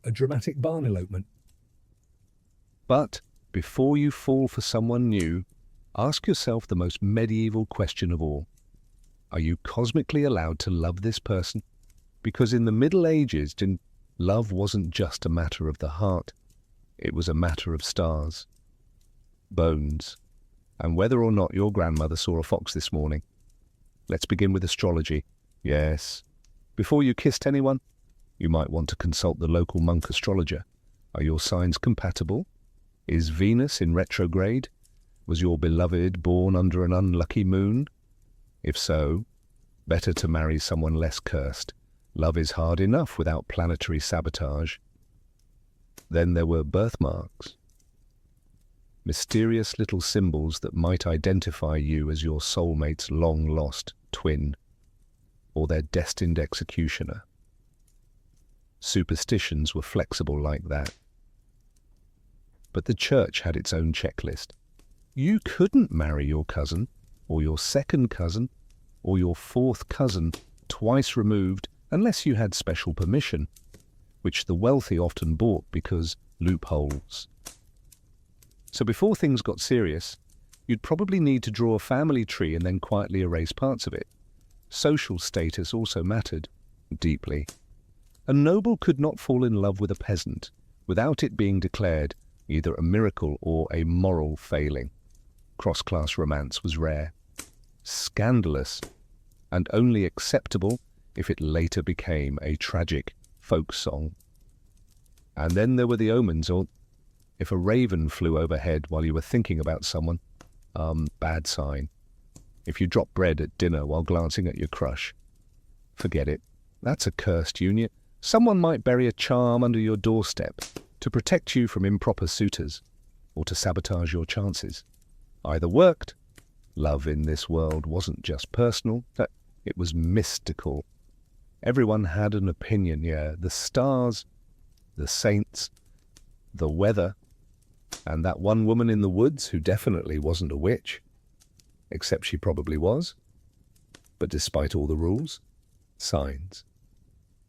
a dramatic barn elopement. But before you fall for someone new, ask yourself the most medieval question of all. Are you cosmically allowed to love this person? Because in the Middle Ages, love wasn't just a matter of the heart. It was a matter of stars, bones, and whether or not your grandmother saw a fox this morning. Let's begin with astrology. Yes. Before you kissed anyone, you might want to consult the local monk astrologer. Are your signs compatible? Is Venus in retrograde? Was your beloved born under an unlucky moon? If so, better to marry someone less cursed. Love is hard enough without planetary sabotage. Then there were birthmarks. Mysterious little symbols that might identify you as your soulmate's long-lost twin, or their destined executioner. Superstitions were flexible like that. But the church had its own checklist. You couldn't marry your cousin, or your second cousin, or your fourth cousin twice removed unless you had special permission, which the wealthy often bought because loopholes. So before things got serious, you'd probably need to draw a family tree and then quietly erase parts of it. Social status also mattered deeply. A noble could not fall in love with a peasant without it being declared either a miracle or a moral failing. Cross-class romance was rare, scandalous, and only acceptable if it later became a tragic folk song. And then there were the omens, or if a raven flew overhead while you were thinking about someone, bad sign. If you drop bread at dinner while glancing at your crush, forget it. That's a cursed union. Someone might bury a charm under your doorstep to protect you from improper suitors or to sabotage your chances. Either worked. Love in this world wasn't just personal, it was mystical. Everyone had an opinion, the stars, the saints, the weather, and that one woman in the woods who definitely wasn't a witch, except she probably was. But despite all the rules, signs,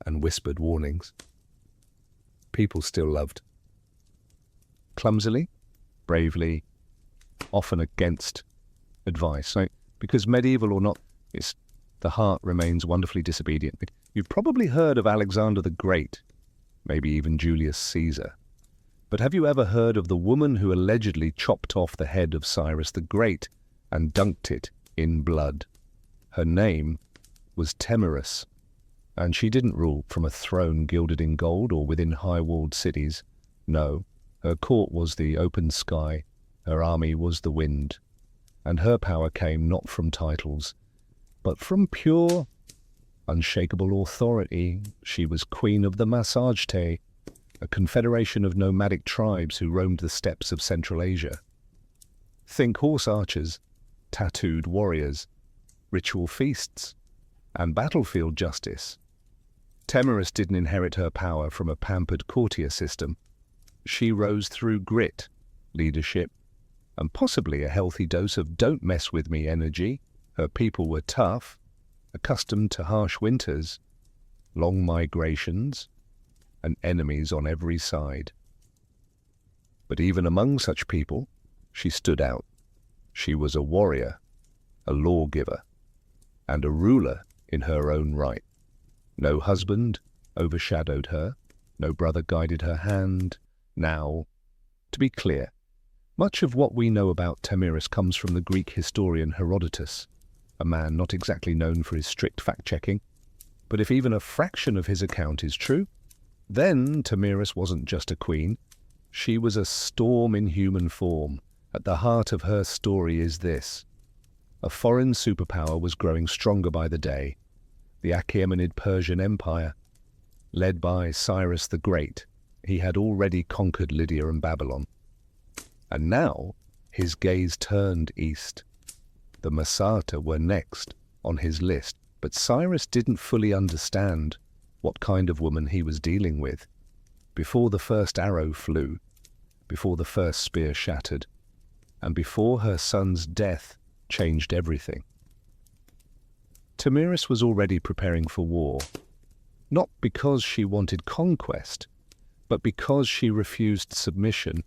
and whispered warnings, people still loved. Clumsily, bravely, often against advice. So, because medieval or not, the heart remains wonderfully disobedient. You've probably heard of Alexander the Great, maybe even Julius Caesar. But have you ever heard of the woman who allegedly chopped off the head of Cyrus the Great and dunked it in blood? Her name was Temyrus, and she didn't rule from a throne gilded in gold or within high-walled cities. No, her court was the open sky, her army was the wind, and her power came not from titles, but from pure, unshakable authority. She was queen of the Massagetes, a confederation of nomadic tribes who roamed the steppes of Central Asia. Think horse archers, tattooed warriors, ritual feasts, and battlefield justice. Temyrus didn't inherit her power from a pampered courtier system. She rose through grit, leadership, and possibly a healthy dose of don't mess with me energy. Her people were tough, accustomed to harsh winters, long migrations, and enemies on every side. But even among such people, she stood out. She was a warrior, a lawgiver, and a ruler in her own right. No husband overshadowed her, no brother guided her hand. Now, to be clear, much of what we know about Temyrus comes from the Greek historian Herodotus, a man not exactly known for his strict fact-checking. But if even a fraction of his account is true, then Temyrus wasn't just a queen. She was a storm in human form. At the heart of her story is this. A foreign superpower was growing stronger by the day. The Achaemenid Persian Empire, led by Cyrus the Great. He had already conquered Lydia and Babylon. And now his gaze turned east. The Masata were next on his list, but Cyrus didn't fully understand what kind of woman he was dealing with. Before the first arrow flew, before the first spear shattered, and before her son's death changed everything. Temyrus was already preparing for war, not because she wanted conquest, but because she refused submission.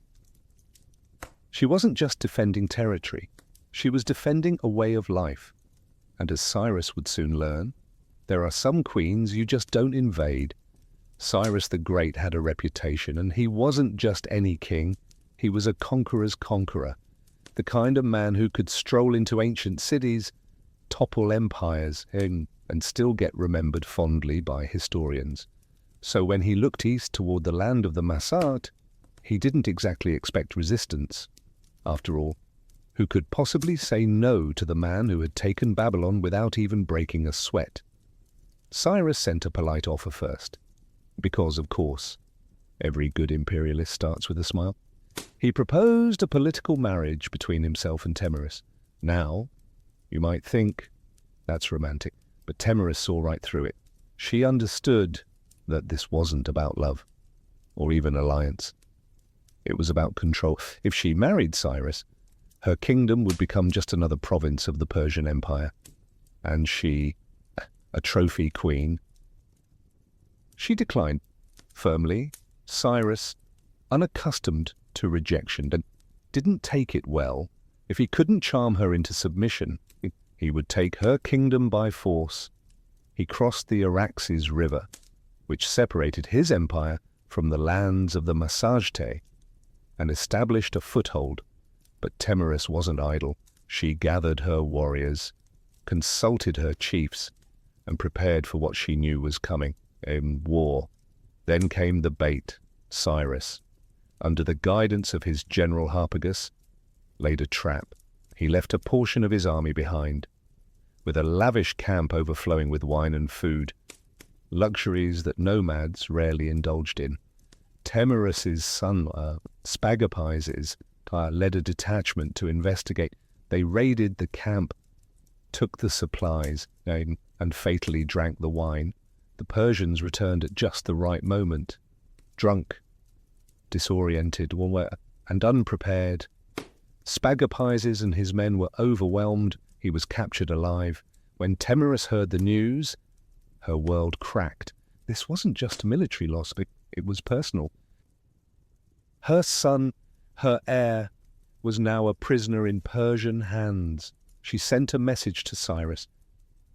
She wasn't just defending territory, she was defending a way of life. And as Cyrus would soon learn, there are some queens you just don't invade. Cyrus the Great had a reputation, and he wasn't just any king, he was a conqueror's conqueror, the kind of man who could stroll into ancient cities, topple empires, and still get remembered fondly by historians. So when he looked east toward the land of the Masat, he didn't exactly expect resistance. After all, who could possibly say no to the man who had taken Babylon without even breaking a sweat? Cyrus sent a polite offer first, because, of course, every good imperialist starts with a smile. He proposed a political marriage between himself and Temyrus. Now, you might think, that's romantic, but Temyrus saw right through it. She understood that this wasn't about love, or even alliance. It was about control. If she married Cyrus, her kingdom would become just another province of the Persian Empire. And she, a trophy queen, she declined firmly. Cyrus, unaccustomed to rejection, didn't take it well. If he couldn't charm her into submission, he would take her kingdom by force. He crossed the Araxes River, which separated his empire from the lands of the Massagetes, and established a foothold. But Temyrus wasn't idle. She gathered her warriors, consulted her chiefs, and prepared for what she knew was coming, a war. Then came the bait. Cyrus, under the guidance of his general Harpagus, laid a trap. He left a portion of his army behind, with a lavish camp overflowing with wine and food, luxuries that nomads rarely indulged in. Temyrus's son, Spagapizes, led a detachment to investigate. They raided the camp, took the supplies, and fatally drank the wine. The Persians returned at just the right moment, drunk, disoriented, and unprepared. Spagapizes and his men were overwhelmed. He was captured alive. When Temyrus heard the news, her world cracked. This wasn't just a military loss, but it was personal. Her son, her heir, was now a prisoner in Persian hands. She sent a message to Cyrus.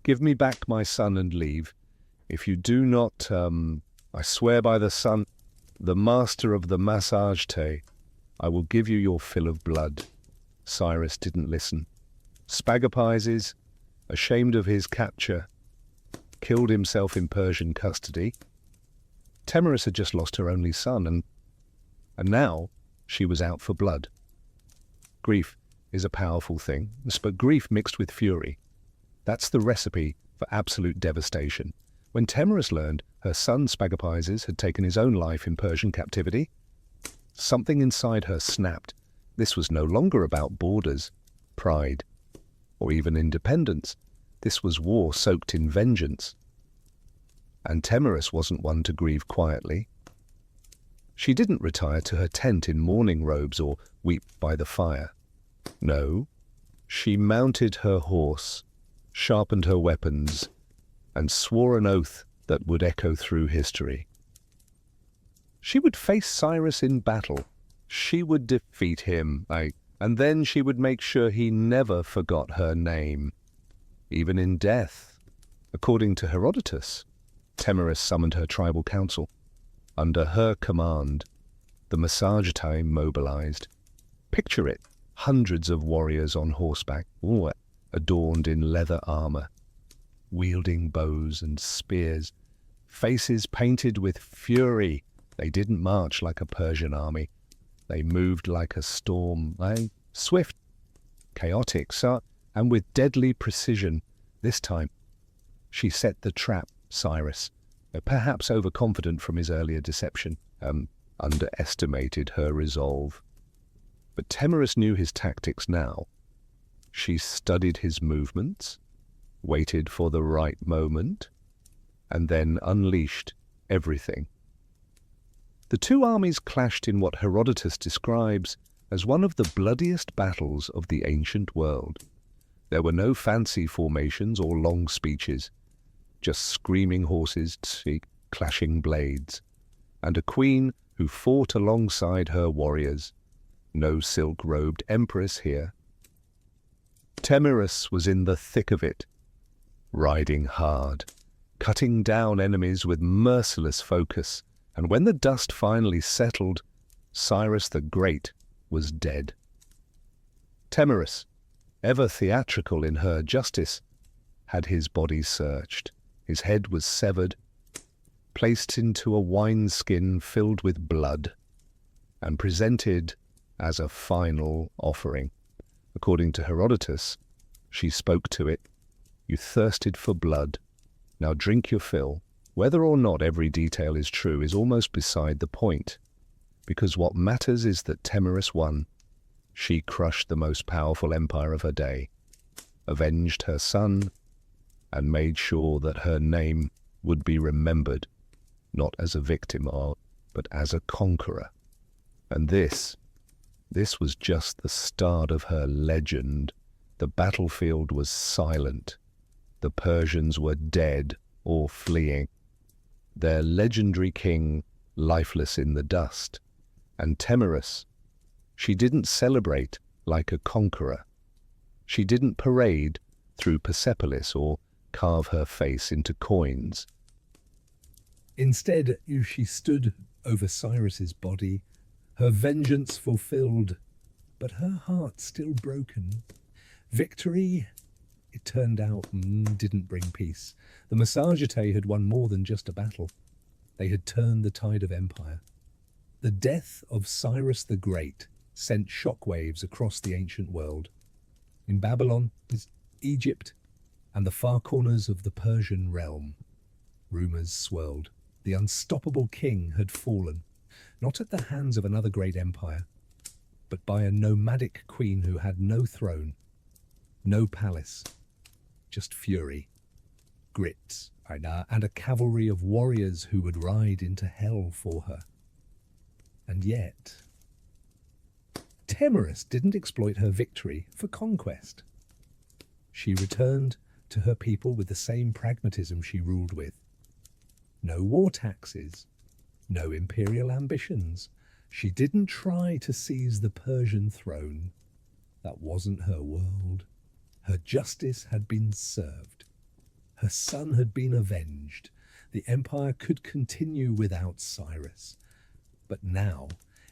"Give me back my son and leave. If you do not, I swear by the sun, the master of the massage tay, I will give you your fill of blood." Cyrus didn't listen. Spagapizes, ashamed of his capture, killed himself in Persian custody. Temaris had just lost her only son, and now she was out for blood. Grief is a powerful thing, but grief mixed with fury, that's the recipe for absolute devastation. When Temaris learned her son Spagapizes had taken his own life in Persian captivity, something inside her snapped. This was no longer about borders, pride, or even independence. This was war soaked in vengeance. And Temaris wasn't one to grieve quietly. She didn't retire to her tent in mourning robes or weep by the fire. No, she mounted her horse, sharpened her weapons, and swore an oath that would echo through history. She would face Cyrus in battle. She would defeat him, and then she would make sure he never forgot her name. Even in death, according to Herodotus, Temaris summoned her tribal council. Under her command, the Massagetæ mobilized. Picture it, hundreds of warriors on horseback, adorned in leather armor, wielding bows and spears, faces painted with fury. They didn't march like a Persian army. They moved like a storm, swift, chaotic, and with deadly precision. This time, she set the trap, Cyrus, perhaps overconfident from his earlier deception, underestimated her resolve. But Temaris knew his tactics now. She studied his movements, waited for the right moment, and then unleashed everything. The two armies clashed in what Herodotus describes as one of the bloodiest battles of the ancient world. There were no fancy formations or long speeches, just screaming horses, clashing blades, and a queen who fought alongside her warriors. No silk-robed empress here. Temaris was in the thick of it, riding hard, cutting down enemies with merciless focus, and when the dust finally settled, Cyrus the Great was dead. Temaris, ever theatrical in her justice, had his body searched. His head was severed, placed into a wineskin filled with blood, and presented as a final offering. According to Herodotus, she spoke to it, "You thirsted for blood. Now drink your fill." Whether or not every detail is true is almost beside the point, because what matters is that Temaris won. She crushed the most powerful empire of her day, avenged her son, and made sure that her name would be remembered, not as a victim, but as a conqueror. And this was just the start of her legend. The battlefield was silent. The Persians were dead or fleeing. Their legendary king lifeless in the dust. And Temaris, she didn't celebrate like a conqueror. She didn't parade through Persepolis or carve her face into coins. Instead, she stood over Cyrus's body, her vengeance fulfilled, but her heart still broken. Victory, it turned out, didn't bring peace. The Massagetæ had won more than just a battle. They had turned the tide of empire. The death of Cyrus the Great sent shockwaves across the ancient world. In Babylon, Egypt, and the far corners of the Persian realm, rumors swirled. The unstoppable king had fallen, not at the hands of another great empire, but by a nomadic queen who had no throne, no palace, just fury, grit, and a cavalry of warriors who would ride into hell for her. And yet, Temaris didn't exploit her victory for conquest. She returned to her people with the same pragmatism she ruled with. No war taxes, no imperial ambitions. She didn't try to seize the Persian throne. That wasn't her world. Her justice had been served. Her son had been avenged. The empire could continue without Cyrus. But now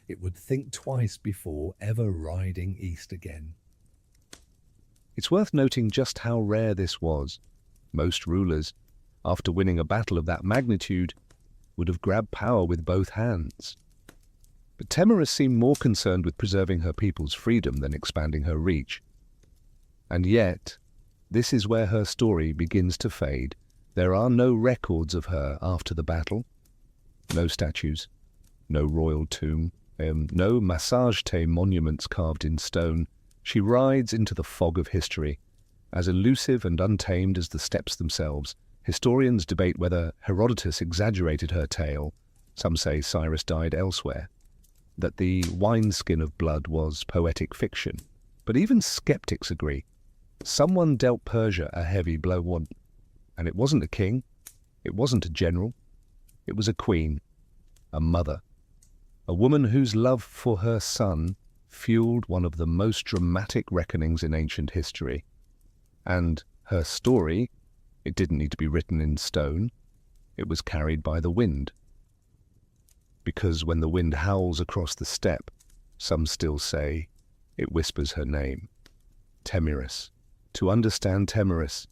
it would think twice before ever riding east again. It's worth noting just how rare this was. Most rulers, after winning a battle of that magnitude, would have grabbed power with both hands. But Temiris seemed more concerned with preserving her people's freedom than expanding her reach. And yet, this is where her story begins to fade. There are no records of her after the battle. No statues, no royal tomb, no massage-te monuments carved in stone. She rides into the fog of history, as elusive and untamed as the steppes themselves. Historians debate whether Herodotus exaggerated her tale. Some say Cyrus died elsewhere, that the wineskin of blood was poetic fiction. But even skeptics agree. Someone dealt Persia a heavy blow, and it wasn't a king, it wasn't a general, it was a queen, a mother, a woman whose love for her son fueled one of the most dramatic reckonings in ancient history. And her story, it didn't need to be written in stone, it was carried by the wind. Because when the wind howls across the steppe, some still say, it whispers her name, Temiris. To understand Temiris,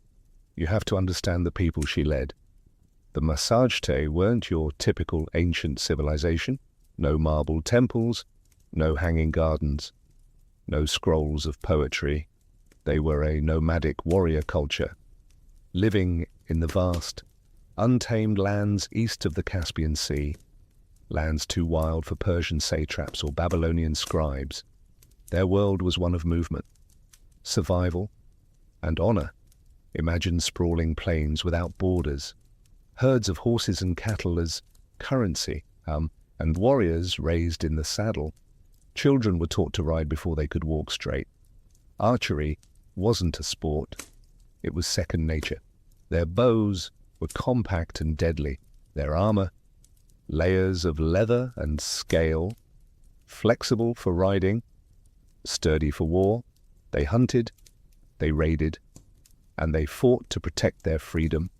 you have to understand the people she led. The massage-te weren't your typical ancient civilization. No marble temples, no hanging gardens, no scrolls of poetry. They were a nomadic warrior culture, living in the vast, untamed lands east of the Caspian Sea, lands too wild for Persian satraps or Babylonian scribes. Their world was one of movement, survival, and honor. Imagine sprawling plains without borders, herds of horses and cattle as currency, and warriors raised in the saddle. Children were taught to ride before they could walk straight. Archery wasn't a sport, it was second nature. Their bows were compact and deadly, their armor, layers of leather and scale, flexible for riding, sturdy for war. They hunted, they raided, and they fought to protect their freedom.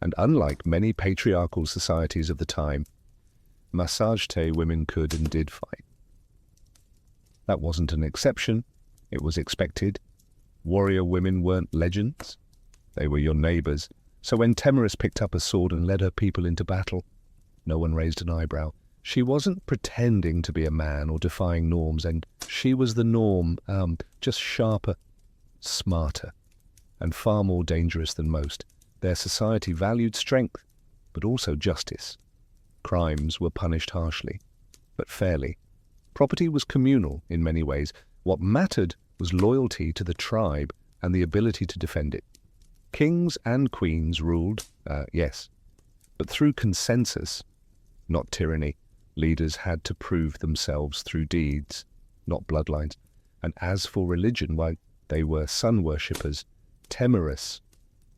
And unlike many patriarchal societies of the time, massage-te women could and did fight. That wasn't an exception, it was expected. Warrior women weren't legends, they were your neighbors. So when Temiris picked up a sword and led her people into battle, no one raised an eyebrow. She wasn't pretending to be a man or defying norms, and she was the norm, just sharper, smarter, and far more dangerous than most. Their society valued strength, but also justice. Crimes were punished harshly, but fairly. Property was communal in many ways. What mattered was loyalty to the tribe and the ability to defend it. Kings and queens ruled, yes, but through consensus, not tyranny. Leaders had to prove themselves through deeds, not bloodlines. And as for religion, why, they were sun worshippers. Temiris,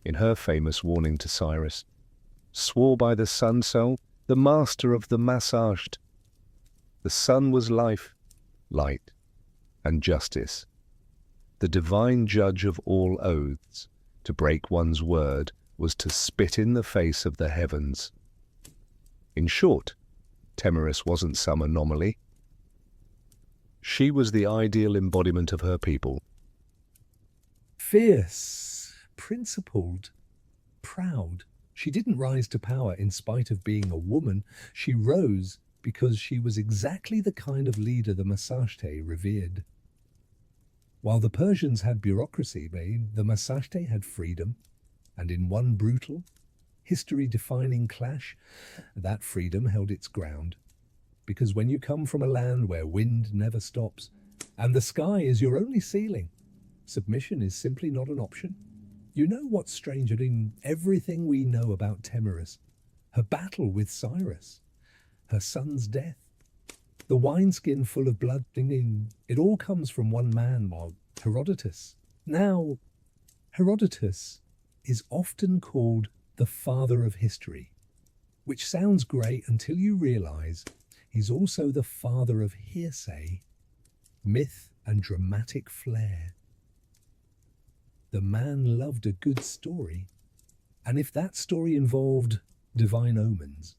in her famous warning to Cyrus, swore by the sun soul, the master of the massaged. The sun was life, light, and justice, the divine judge of all oaths. To break one's word was to spit in the face of the heavens. In short, Temiris wasn't some anomaly. She was the ideal embodiment of her people. Fierce, principled, proud. She didn't rise to power in spite of being a woman. She rose because she was exactly the kind of leader the massage-te revered. While the Persians had bureaucracy, the massage-te had freedom, and in one brutal, history-defining clash, that freedom held its ground. Because when you come from a land where wind never stops, and the sky is your only ceiling, submission is simply not an option. You know what's strange in everything we know about Temiris? Her battle with Cyrus, her son's death, the wineskin full of blood, it all comes from one man, Herodotus. Now, Herodotus is often called the father of history, which sounds great until you realize he's also the father of hearsay, myth, and dramatic flair. The man loved a good story, and if that story involved divine omens,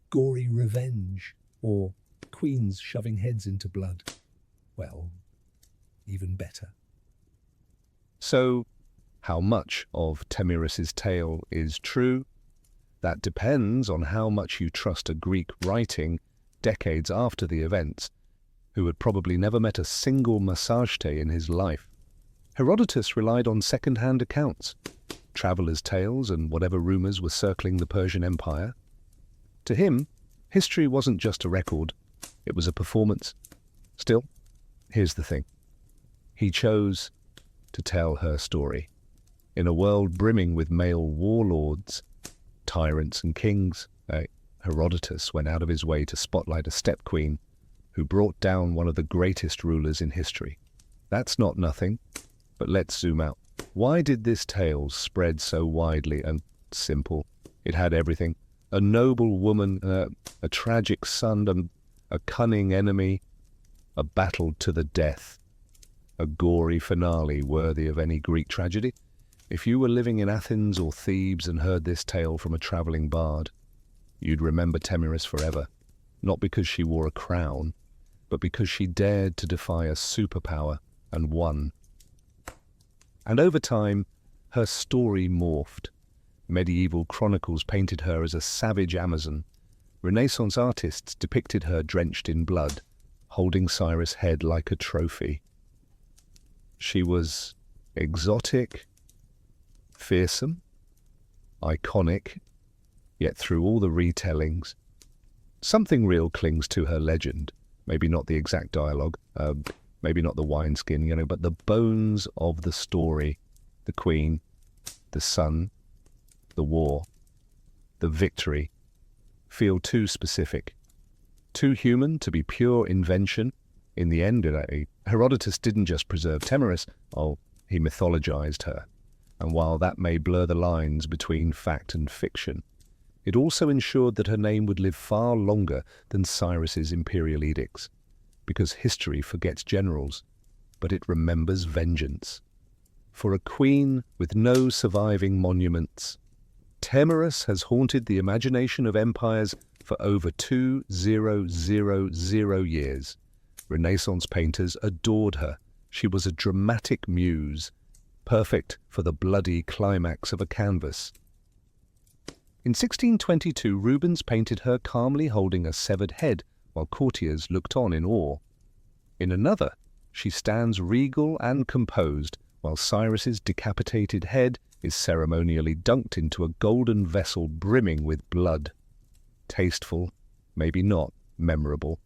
gory revenge, or queens shoving heads into blood, well, even better. So, how much of Temiris's tale is true? That depends on how much you trust a Greek writing decades after the events, who had probably never met a single massage in his life. Herodotus relied on second-hand accounts, travellers' tales and whatever rumours were circling the Persian Empire. To him, history wasn't just a record, it was a performance. Still, here's the thing. He chose to tell her story. In a world brimming with male warlords, tyrants and kings, Herodotus went out of his way to spotlight a steppe queen who brought down one of the greatest rulers in history. That's not nothing, but let's zoom out. Why did this tale spread so widely and simple? It had everything. A noble woman, a tragic son, a cunning enemy, a battle to the death, a gory finale worthy of any Greek tragedy. If you were living in Athens or Thebes and heard this tale from a travelling bard, you'd remember Temiris forever, not because she wore a crown, but because she dared to defy a superpower and won. And over time, her story morphed. Medieval chronicles painted her as a savage Amazon. Renaissance artists depicted her drenched in blood, holding Cyrus' head like a trophy. She was exotic, fearsome, iconic, yet through all the retellings, something real clings to her legend. Maybe not the exact dialogue, maybe not the wineskin, but the bones of the story, the queen, the sun, the war, the victory, feel too specific, too human to be pure invention. In the end, Herodotus didn't just preserve Temiris, he mythologized her. And while that may blur the lines between fact and fiction, it also ensured that her name would live far longer than Cyrus's imperial edicts, because history forgets generals, but it remembers vengeance. For a queen with no surviving monuments, Temiris has haunted the imagination of empires for over 2000 years. Renaissance painters adored her. She was a dramatic muse, perfect for the bloody climax of a canvas. In 1622, Rubens painted her calmly holding a severed head while courtiers looked on in awe. In another, she stands regal and composed while Cyrus's decapitated head is ceremonially dunked into a golden vessel brimming with blood. Tasteful, maybe not, memorable.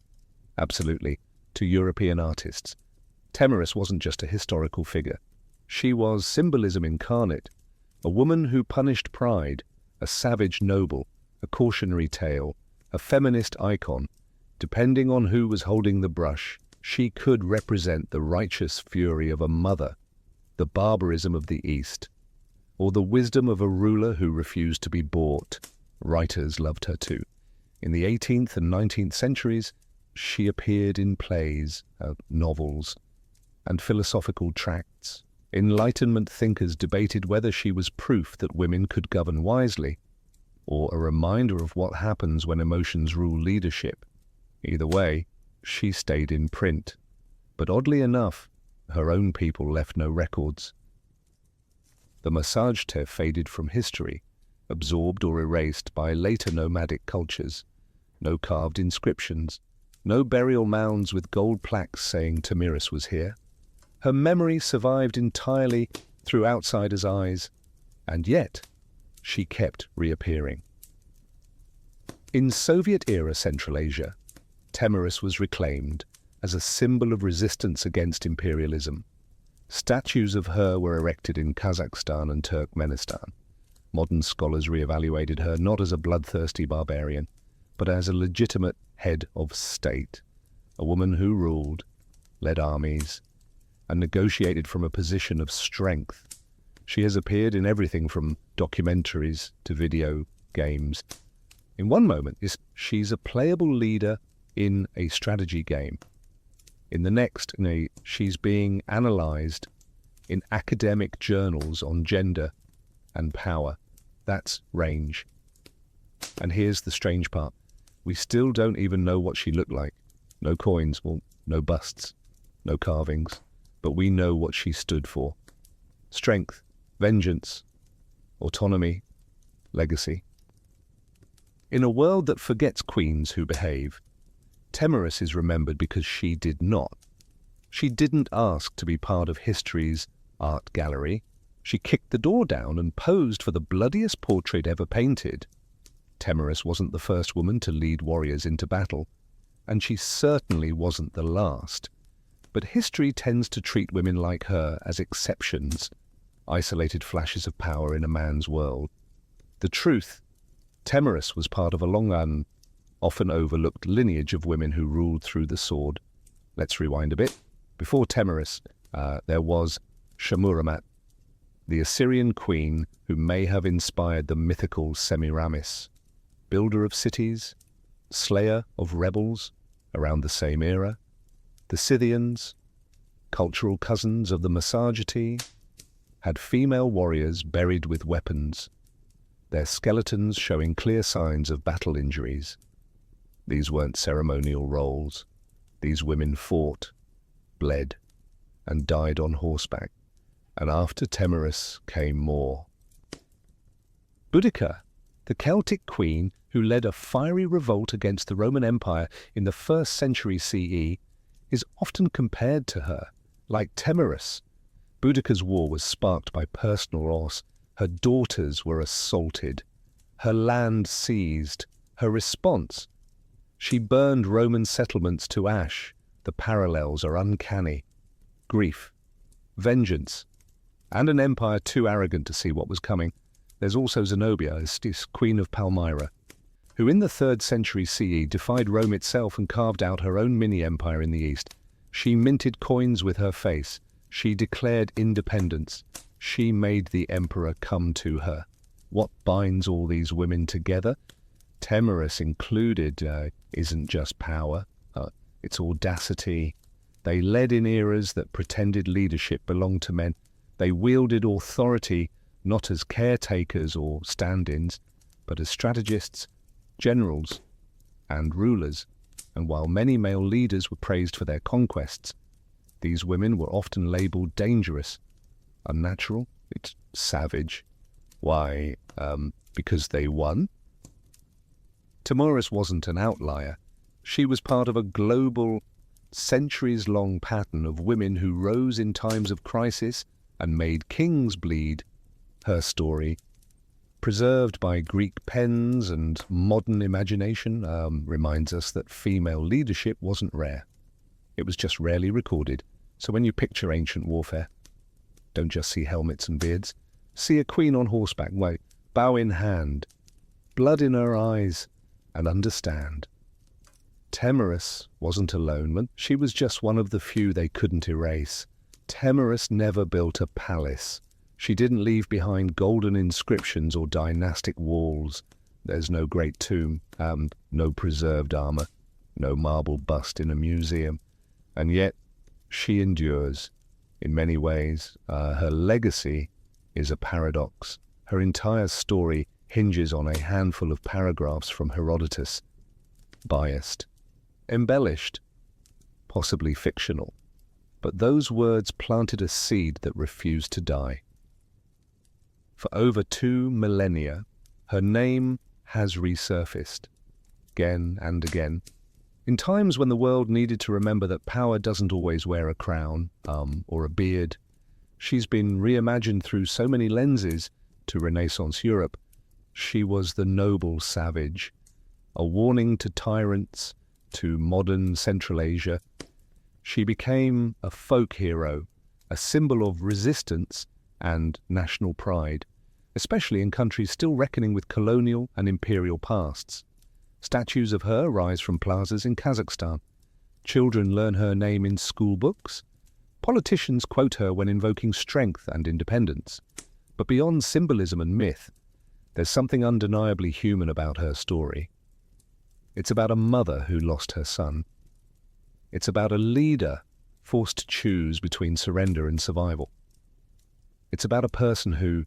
Absolutely, to European artists. Temiris wasn't just a historical figure. She was symbolism incarnate, a woman who punished pride, a savage noble, a cautionary tale, a feminist icon. Depending on who was holding the brush, she could represent the righteous fury of a mother, the barbarism of the East, or the wisdom of a ruler who refused to be bought. Writers loved her too. In the 18th and 19th centuries, she appeared in plays, novels, and philosophical tracts. Enlightenment thinkers debated whether she was proof that women could govern wisely, or a reminder of what happens when emotions rule leadership. Either way, she stayed in print. But oddly enough, her own people left no records. The Masajte faded from history, absorbed or erased by later nomadic cultures. No carved inscriptions, no burial mounds with gold plaques saying Temiris was here. Her memory survived entirely through outsiders' eyes, and yet she kept reappearing. In Soviet-era Central Asia, Temiris was reclaimed as a symbol of resistance against imperialism. Statues of her were erected in Kazakhstan and Turkmenistan. Modern scholars re-evaluated her not as a bloodthirsty barbarian, but as a legitimate head of state, a woman who ruled, led armies, and negotiated from a position of strength. She has appeared in everything from documentaries to video games. In one moment, she's a playable leader in a strategy game. In the next, she's being analysed in academic journals on gender and power. That's range. And here's the strange part. We still don't even know what she looked like. No coins, well, no busts, no carvings. But we know what she stood for. Strength, vengeance, autonomy, legacy. In a world that forgets queens who behave, Temerus is remembered because she did not. She didn't ask to be part of history's art gallery. She kicked the door down and posed for the bloodiest portrait ever painted. Temerus wasn't the first woman to lead warriors into battle, and she certainly wasn't the last. But history tends to treat women like her as exceptions, isolated flashes of power in a man's world. The truth, Temerus was part of a long and often overlooked lineage of women who ruled through the sword. Let's rewind a bit. Before Temerus, there was Shemuramat, the Assyrian queen who may have inspired the mythical Semiramis, builder of cities, slayer of rebels around the same era. The Scythians, cultural cousins of the Massagetei, had female warriors buried with weapons, their skeletons showing clear signs of battle injuries. These weren't ceremonial roles. These women fought, bled, and died on horseback. And after Temerus came more. Boudica, the Celtic queen who led a fiery revolt against the Roman Empire in the 1st century CE, is often compared to her. Like Temerus, Boudica's war was sparked by personal loss. Her daughters were assaulted, her land seized. Her response? She burned Roman settlements to ash. The parallels are uncanny. Grief, vengeance, and an empire too arrogant to see what was coming. There's also Zenobia, as Queen of Palmyra, who in the 3rd century CE defied Rome itself and carved out her own mini-empire in the east. She minted coins with her face. She declared independence. She made the emperor come to her. What binds all these women together? Temerus included isn't just power, it's audacity. They led in eras that pretended leadership belonged to men. They wielded authority not as caretakers or stand-ins, but as strategists, generals, and rulers. And while many male leaders were praised for their conquests, these women were often labeled dangerous, unnatural, it's savage. Why? Because they won? Temerus wasn't an outlier. She was part of a global, centuries-long pattern of women who rose in times of crisis and made kings bleed. Her story, preserved by Greek pens and modern imagination, reminds us that female leadership wasn't rare. It was just rarely recorded. So when you picture ancient warfare, don't just see helmets and beards. See a queen on horseback, bow in hand, blood in her eyes, and understand. Temerus wasn't alone. She was just one of the few they couldn't erase. Temerus never built a palace. She didn't leave behind golden inscriptions or dynastic walls. There's no great tomb, no preserved armor, no marble bust in a museum. And yet, she endures. In many ways, her legacy is a paradox. Her entire story hinges on a handful of paragraphs from Herodotus. Biased, embellished, possibly fictional. But those words planted a seed that refused to die. For over 2 millennia, her name has resurfaced, again and again, in times when the world needed to remember that power doesn't always wear a crown, or a beard. She's been reimagined through so many lenses to Renaissance Europe. She was the noble savage, a warning to tyrants, to modern Central Asia. She became a folk hero, a symbol of resistance and national pride, especially in countries still reckoning with colonial and imperial pasts. Statues of her rise from plazas in Kazakhstan. Children learn her name in school books. Politicians quote her when invoking strength and independence. But beyond symbolism and myth, there's something undeniably human about her story. It's about a mother who lost her son, It's about a leader forced to choose between surrender and survival. It's about a person who,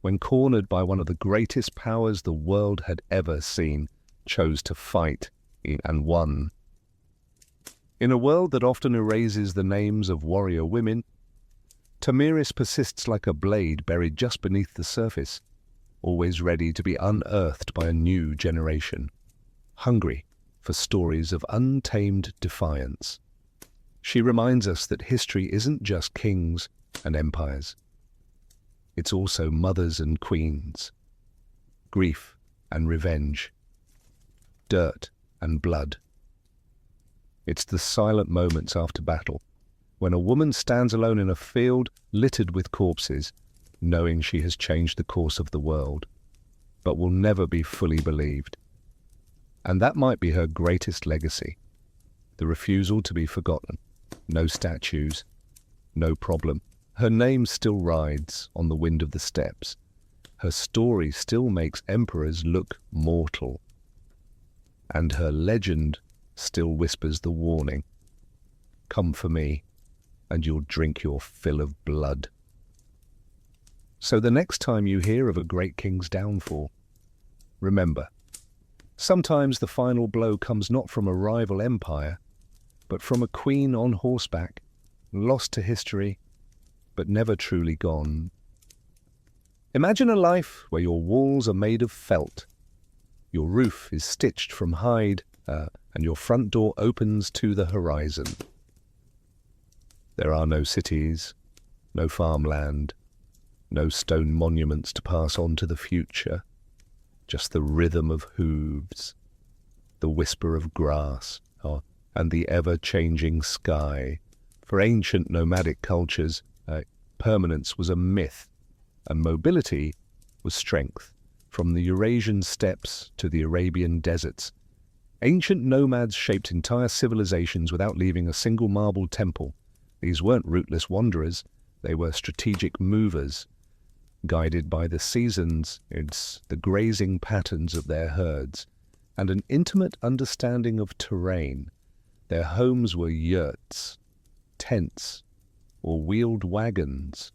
when cornered by one of the greatest powers the world had ever seen, chose to fight and won. In a world that often erases the names of warrior women, Tamiris persists like a blade buried just beneath the surface, always ready to be unearthed by a new generation, hungry for stories of untamed defiance. She reminds us that history isn't just kings and empires. It's also mothers and queens, grief and revenge, dirt and blood. It's the silent moments after battle, when a woman stands alone in a field littered with corpses, knowing she has changed the course of the world, but will never be fully believed. And that might be her greatest legacy, the refusal to be forgotten. No statues, no problem. Her name still rides on the wind of the steppes. Her story still makes emperors look mortal. And her legend still whispers the warning, "Come for me, and you'll drink your fill of blood." So the next time you hear of a great king's downfall, remember, sometimes the final blow comes not from a rival empire, but from a queen on horseback, lost to history, but never truly gone. Imagine a life where your walls are made of felt, your roof is stitched from hide, and your front door opens to the horizon. There are no cities, no farmland, no stone monuments to pass on to the future, just the rhythm of hooves, the whisper of grass, and the ever-changing sky. For ancient nomadic cultures, permanence was a myth, and mobility was strength. From the Eurasian steppes to the Arabian deserts, ancient nomads shaped entire civilizations without leaving a single marble temple. These weren't rootless wanderers, they were strategic movers, guided by the seasons, the grazing patterns of their herds, and an intimate understanding of terrain. Their homes were yurts, tents, or wheeled wagons,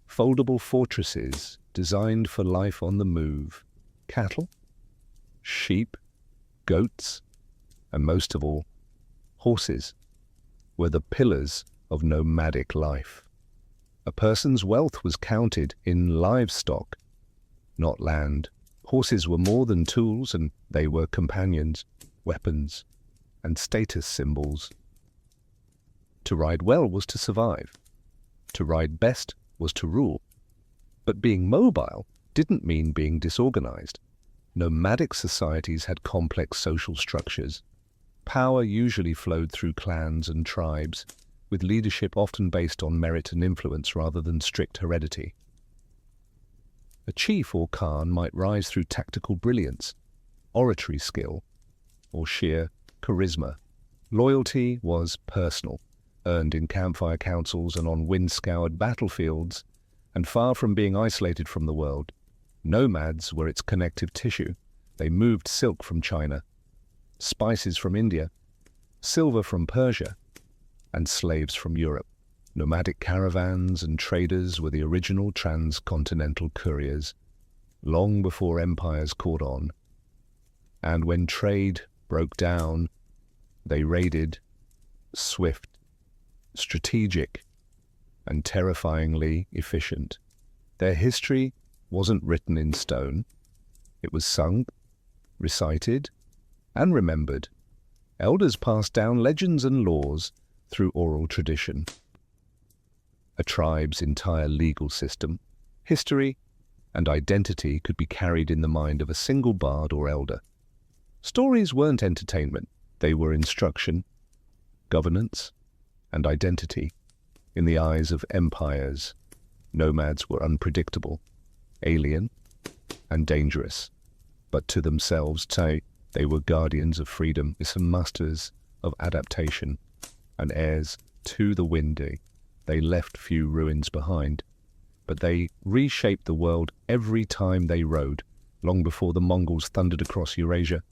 foldable fortresses designed for life on the move. Cattle, sheep, goats, and most of all, horses, were the pillars of nomadic life. A person's wealth was counted in livestock, not land. Horses were more than tools, and they were companions, weapons, and status symbols. To ride well was to survive. To ride best was to rule. But being mobile didn't mean being disorganized. Nomadic societies had complex social structures. Power usually flowed through clans and tribes, with leadership often based on merit and influence rather than strict heredity. A chief or khan might rise through tactical brilliance, oratory skill, or sheer charisma. Loyalty was personal, earned in campfire councils and on wind-scoured battlefields, and far from being isolated from the world. Nomads were its connective tissue. They moved silk from China, spices from India, silver from Persia, and slaves from Europe. Nomadic caravans and traders were the original transcontinental couriers, long before empires caught on. And when trade broke down, they raided, swift, strategic, and terrifyingly efficient. Their history wasn't written in stone. It was sung, recited, and remembered. Elders passed down legends and laws through oral tradition. A tribe's entire legal system, history, and identity could be carried in the mind of a single bard or elder. Stories weren't entertainment. They were instruction, governance, and identity. In the eyes of empires, nomads were unpredictable, alien, and dangerous. But to themselves, they were guardians of freedom, some masters of adaptation, and heirs to the windy. They left few ruins behind, but they reshaped the world every time they rode, long before the Mongols thundered across Eurasia.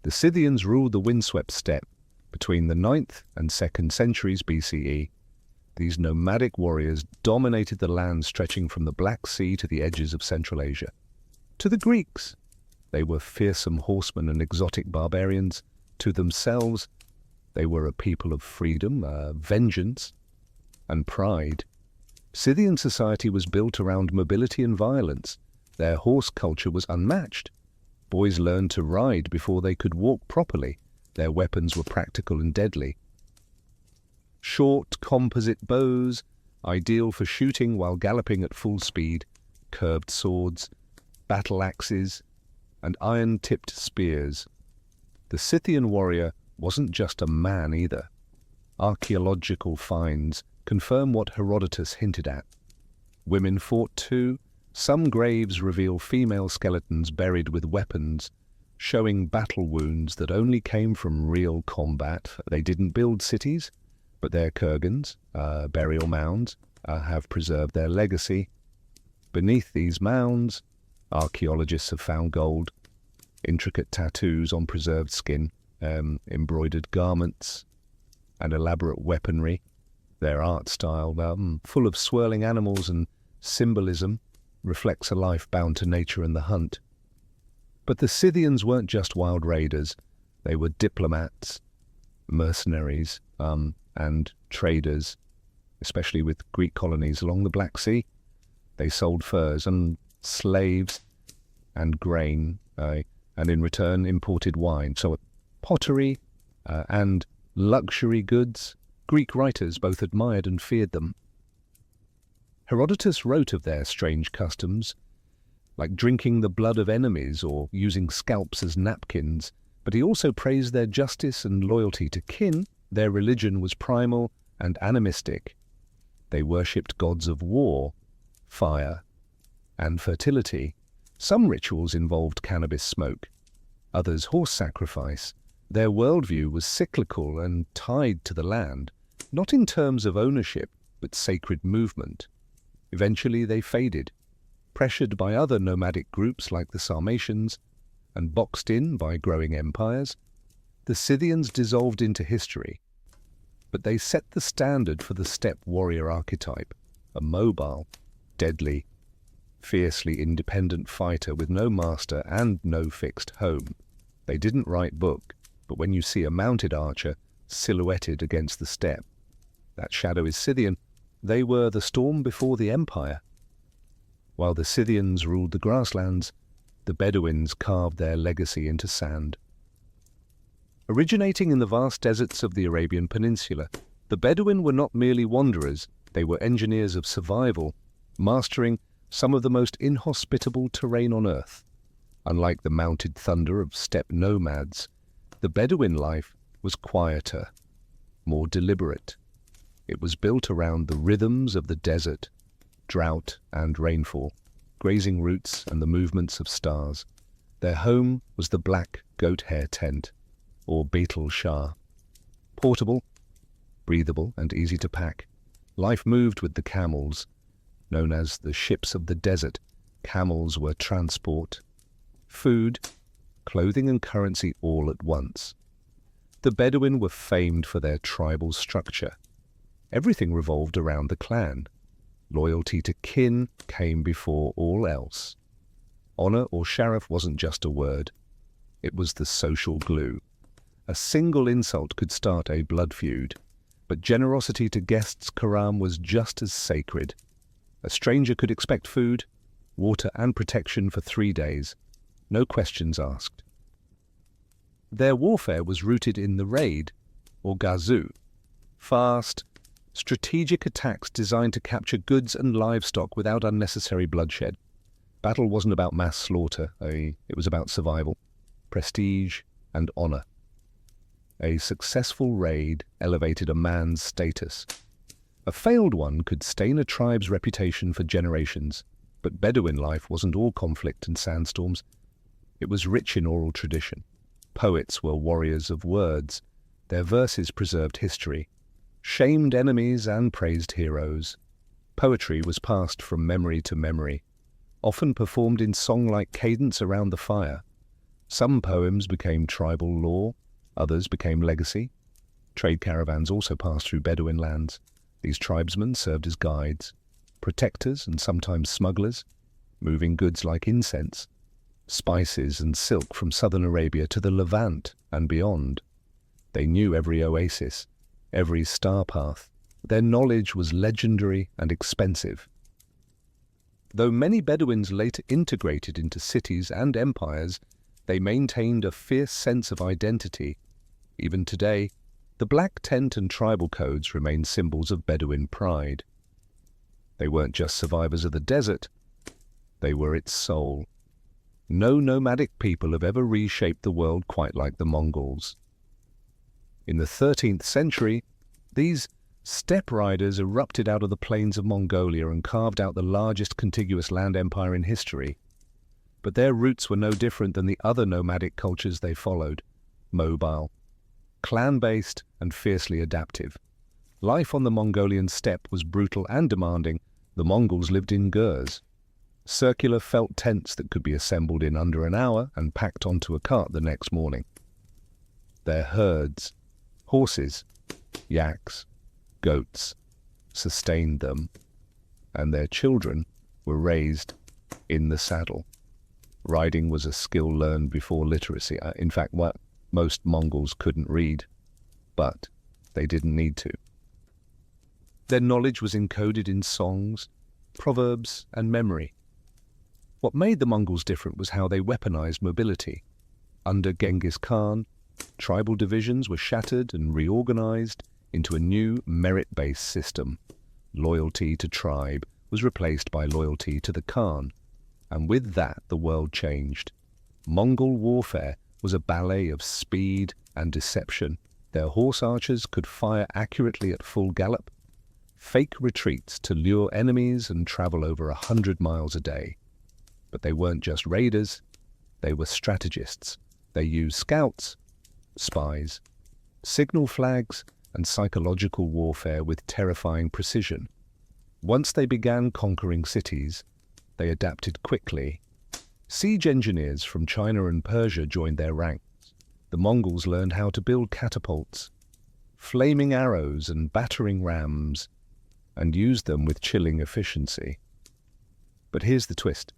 The Scythians ruled the windswept steppe, Between the 9th and 2nd centuries BCE, these nomadic warriors dominated the land stretching from the Black Sea to the edges of Central Asia. To the Greeks, they were fearsome horsemen and exotic barbarians. To themselves, they were a people of freedom, vengeance, and pride. Scythian society was built around mobility and violence. Their horse culture was unmatched. Boys learned to ride before they could walk properly. Their weapons were practical and deadly. Short, composite bows, ideal for shooting while galloping at full speed, curved swords, battle axes, and iron-tipped spears. The Scythian warrior wasn't just a man either. Archaeological finds confirm what Herodotus hinted at. Women fought too. Some graves reveal female skeletons buried with weapons, showing battle wounds that only came from real combat. They didn't build cities, but their kurgans, burial mounds, have preserved their legacy. Beneath these mounds, archaeologists have found gold, intricate tattoos on preserved skin, embroidered garments, and elaborate weaponry. Their art style, full of swirling animals and symbolism, reflects a life bound to nature and the hunt. But the Scythians weren't just wild raiders. They were diplomats, mercenaries, and traders, especially with Greek colonies along the Black Sea. They sold furs and slaves and grain, and in return imported wine. So pottery and luxury goods. Greek writers both admired and feared them. Herodotus wrote of their strange customs, like drinking the blood of enemies or using scalps as napkins, but he also praised their justice and loyalty to kin. Their religion was primal and animistic. They worshipped gods of war, fire, and fertility. Some rituals involved cannabis smoke, others horse sacrifice. Their worldview was cyclical and tied to the land, not in terms of ownership, but sacred movement. Eventually they faded, pressured by other nomadic groups like the Sarmatians, and boxed in by growing empires. The Scythians dissolved into history, but they set the standard for the steppe warrior archetype, a mobile, deadly, fiercely independent fighter with no master and no fixed home. They didn't write book, but when you see a mounted archer silhouetted against the steppe, that shadow is Scythian. They were the storm before the empire. While the Scythians ruled the grasslands, the Bedouins carved their legacy into sand. Originating in the vast deserts of the Arabian Peninsula, the Bedouin were not merely wanderers, they were engineers of survival, mastering some of the most inhospitable terrain on earth. Unlike the mounted thunder of steppe nomads, the Bedouin life was quieter, more deliberate. It was built around the rhythms of the desert, drought and rainfall, grazing routes and the movements of stars. Their home was the black goat hair tent, or beetle shah. Portable, breathable, and easy to pack. Life moved with the camels. Known as the ships of the desert, camels were transport, food, clothing and currency all at once. The Bedouin were famed for their tribal structure. Everything revolved around the clan. Loyalty to kin came before all else. Honor or sharaf wasn't just a word. It was the social glue. A single insult could start a blood feud, but generosity to guests' karam was just as sacred. A stranger could expect food, water and protection for 3 days. No questions asked. Their warfare was rooted in the raid, or gazu. Fast, strategic attacks designed to capture goods and livestock without unnecessary bloodshed. Battle wasn't about mass slaughter, it was about survival, prestige, and honor. A successful raid elevated a man's status. A failed one could stain a tribe's reputation for generations, but Bedouin life wasn't all conflict and sandstorms. It was rich in oral tradition. Poets were warriors of words. Their verses preserved history, shamed enemies and praised heroes. Poetry was passed from memory to memory, often performed in song-like cadence around the fire. Some poems became tribal lore, others became legacy. Trade caravans also passed through Bedouin lands. These tribesmen served as guides, protectors and sometimes smugglers, moving goods like incense, spices and silk from southern Arabia to the Levant and beyond. They knew every oasis, every star path. Their knowledge was legendary and expensive. Though many Bedouins later integrated into cities and empires, they maintained a fierce sense of identity. Even today, the black tent and tribal codes remain symbols of Bedouin pride. They weren't just survivors of the desert, they were its soul. No nomadic people have ever reshaped the world quite like the Mongols. In the 13th century, these steppe riders erupted out of the plains of Mongolia and carved out the largest contiguous land empire in history. But their roots were no different than the other nomadic cultures they followed: mobile, clan-based and fiercely adaptive. Life on the Mongolian steppe was brutal and demanding. The Mongols lived in gurs, circular felt tents that could be assembled in under an hour and packed onto a cart the next morning. Their herds, horses, yaks, goats, sustained them, and their children were raised in the saddle. Riding was a skill learned before literacy. In fact, most Mongols couldn't read, but they didn't need to. Their knowledge was encoded in songs, proverbs, and memory. What made the Mongols different was how they weaponized mobility. Under Genghis Khan, tribal divisions were shattered and reorganized into a new merit-based system. Loyalty to tribe was replaced by loyalty to the Khan, and with that the world changed. Mongol warfare was a ballet of speed and deception. Their horse archers could fire accurately at full gallop, fake retreats to lure enemies, and travel over 100 miles a day. But they weren't just raiders, they were strategists. They used scouts, spies, signal flags, and psychological warfare with terrifying precision. Once they began conquering cities, they adapted quickly. Siege engineers from China and Persia joined their ranks. The Mongols learned how to build catapults, flaming arrows and battering rams, and used them with chilling efficiency. But here's the twist.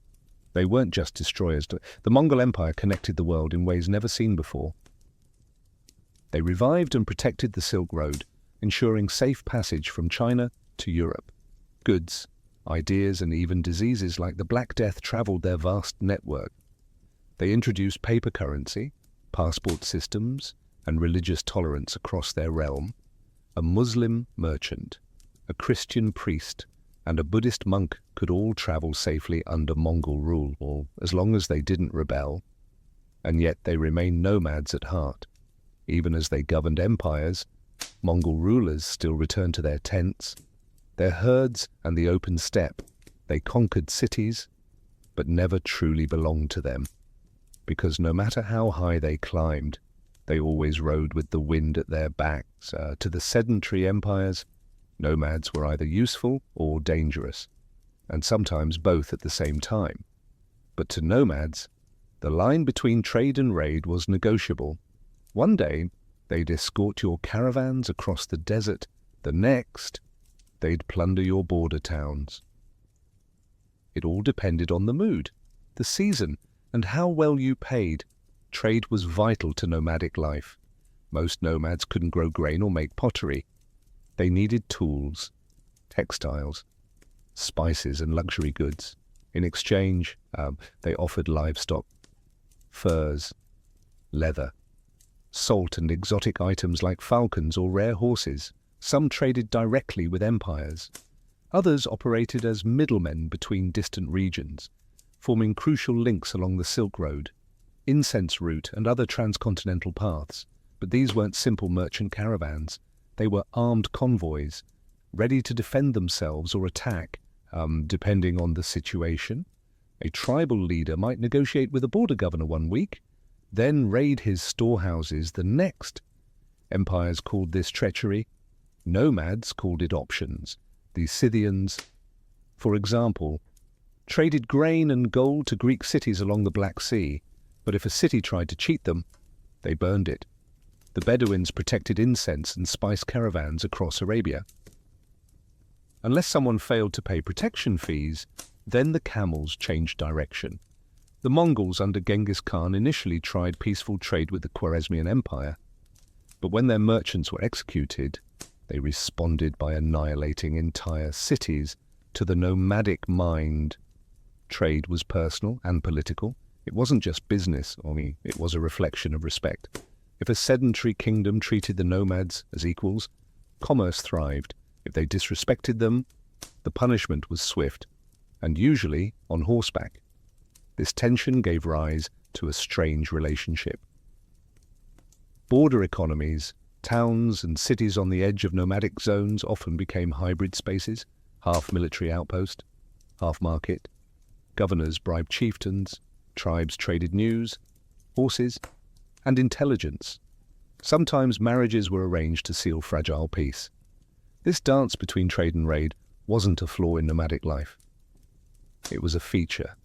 They weren't just destroyers. The Mongol Empire connected the world in ways never seen before. They revived and protected the Silk Road, ensuring safe passage from China to Europe. Goods, ideas, and even diseases like the Black Death traveled their vast network. They introduced paper currency, passport systems, and religious tolerance across their realm. A Muslim merchant, a Christian priest, and a Buddhist monk could all travel safely under Mongol rule, as long as they didn't rebel. And yet they remained nomads at heart. Even as they governed empires, Mongol rulers still returned to their tents, their herds, and the open steppe. They conquered cities, but never truly belonged to them, because no matter how high they climbed, they always rode with the wind at their backs. To the sedentary empires, nomads were either useful or dangerous, and sometimes both at the same time. But to nomads, the line between trade and raid was negotiable. One day, they'd escort your caravans across the desert. The next, they'd plunder your border towns. It all depended on the mood, the season, and how well you paid. Trade was vital to nomadic life. Most nomads couldn't grow grain or make pottery. They needed tools, textiles, spices, and luxury goods. In exchange, they offered livestock, furs, leather, salt, and exotic items like falcons or rare horses. Some traded directly with empires. Others operated as middlemen between distant regions, forming crucial links along the Silk Road, incense route, and other transcontinental paths. But these weren't simple merchant caravans. They were armed convoys, ready to defend themselves or attack, depending on the situation. A tribal leader might negotiate with a border governor one week, then raid his storehouses the next. Empires called this treachery. Nomads called it options. The Scythians, for example, traded grain and gold to Greek cities along the Black Sea, but if a city tried to cheat them, they burned it. The Bedouins protected incense and spice caravans across Arabia. Unless someone failed to pay protection fees, then the camels changed direction. The Mongols under Genghis Khan initially tried peaceful trade with the Khwarezmian Empire, but when their merchants were executed, they responded by annihilating entire cities to the nomadic mind. Trade was personal and political. It wasn't just business, it was a reflection of respect. If a sedentary kingdom treated the nomads as equals, commerce thrived. If they disrespected them, the punishment was swift, and usually on horseback. This tension gave rise to a strange relationship. Border economies, towns and cities on the edge of nomadic zones often became hybrid spaces, half military outpost, half market. Governors bribed chieftains, tribes traded news, horses, and intelligence. Sometimes marriages were arranged to seal fragile peace. This dance between trade and raid wasn't a flaw in nomadic life. It was a feature.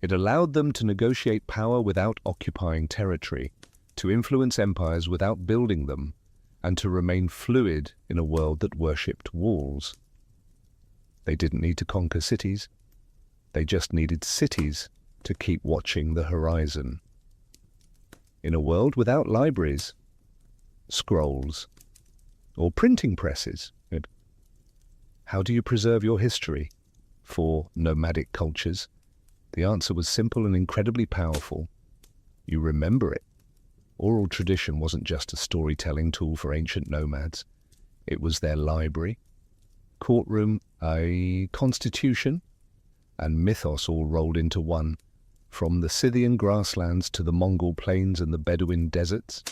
It allowed them to negotiate power without occupying territory, to influence empires without building them, and to remain fluid in a world that worshipped walls. They didn't need to conquer cities. They just needed cities to keep watching the horizon. In a world without libraries, scrolls, or printing presses, how do you preserve your history? For nomadic cultures, the answer was simple and incredibly powerful. You remember it. Oral tradition wasn't just a storytelling tool for ancient nomads. It was their library, courtroom, a constitution, and mythos all rolled into one. From the Scythian grasslands to the Mongol plains and the Bedouin deserts,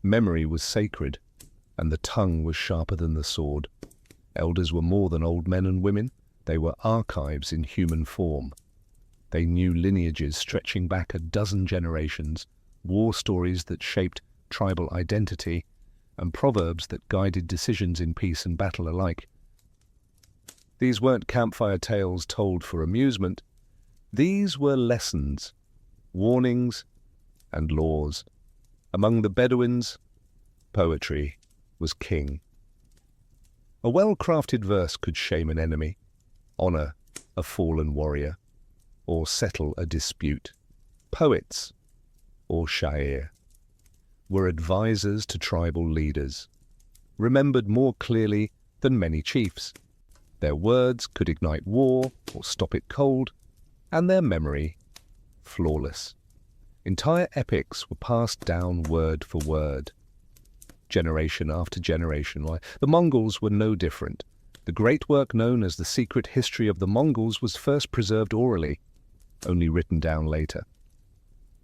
memory was sacred, and the tongue was sharper than the sword. Elders were more than old men and women. They were archives in human form. They knew lineages stretching back a dozen generations, war stories that shaped tribal identity, and proverbs that guided decisions in peace and battle alike. These weren't campfire tales told for amusement. These were lessons, warnings, and laws. Among the Bedouins, poetry was king. A well-crafted verse could shame an enemy, honor a fallen warrior, or settle a dispute. Poets, or shair, were advisors to tribal leaders, remembered more clearly than many chiefs. Their words could ignite war or stop it cold, and their memory, flawless. Entire epics were passed down word for word, generation after generation. The Mongols were no different. The great work known as the Secret History of the Mongols was first preserved orally, only written down later.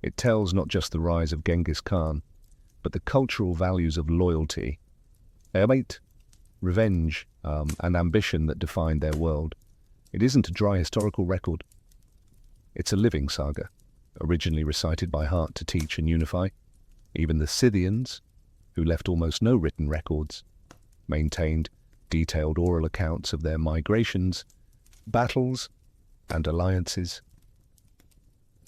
It tells not just the rise of Genghis Khan, but the cultural values of loyalty, revenge, and ambition that defined their world. It isn't a dry historical record. It's a living saga, originally recited by heart to teach and unify. Even the Scythians, who left almost no written records, maintained detailed oral accounts of their migrations, battles, and alliances.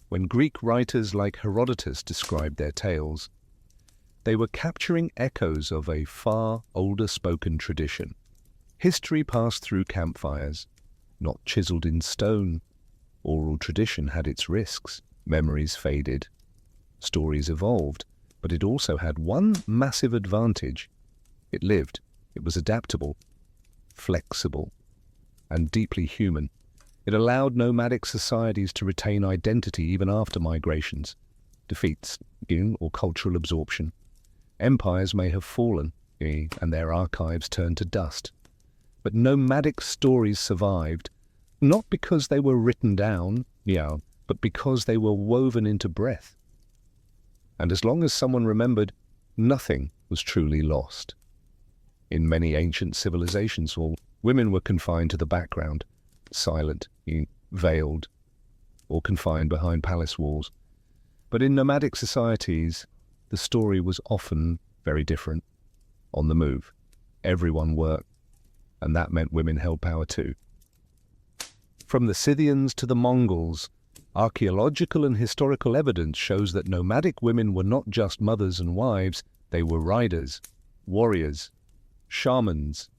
When Greek writers like Herodotus described their tales, they were capturing echoes of a far older spoken tradition. History passed through campfires, not chiseled in stone. Oral tradition had its risks. Memories faded. Stories evolved, but it also had one massive advantage. It lived. It was adaptable, flexible, and deeply human. It allowed nomadic societies to retain identity even after migrations, defeats, or cultural absorption. Empires may have fallen, and their archives turned to dust. But nomadic stories survived, not because they were written down, but because they were woven into breath. And as long as someone remembered, nothing was truly lost. In many ancient civilizations, women were confined to the background, silent, veiled, or confined behind palace walls. But in nomadic societies, the story was often very different. On the move, everyone worked, and that meant women held power too. From the Scythians to the Mongols, Archaeological and historical evidence shows that nomadic women were not just mothers and wives, they were riders, warriors, shamans,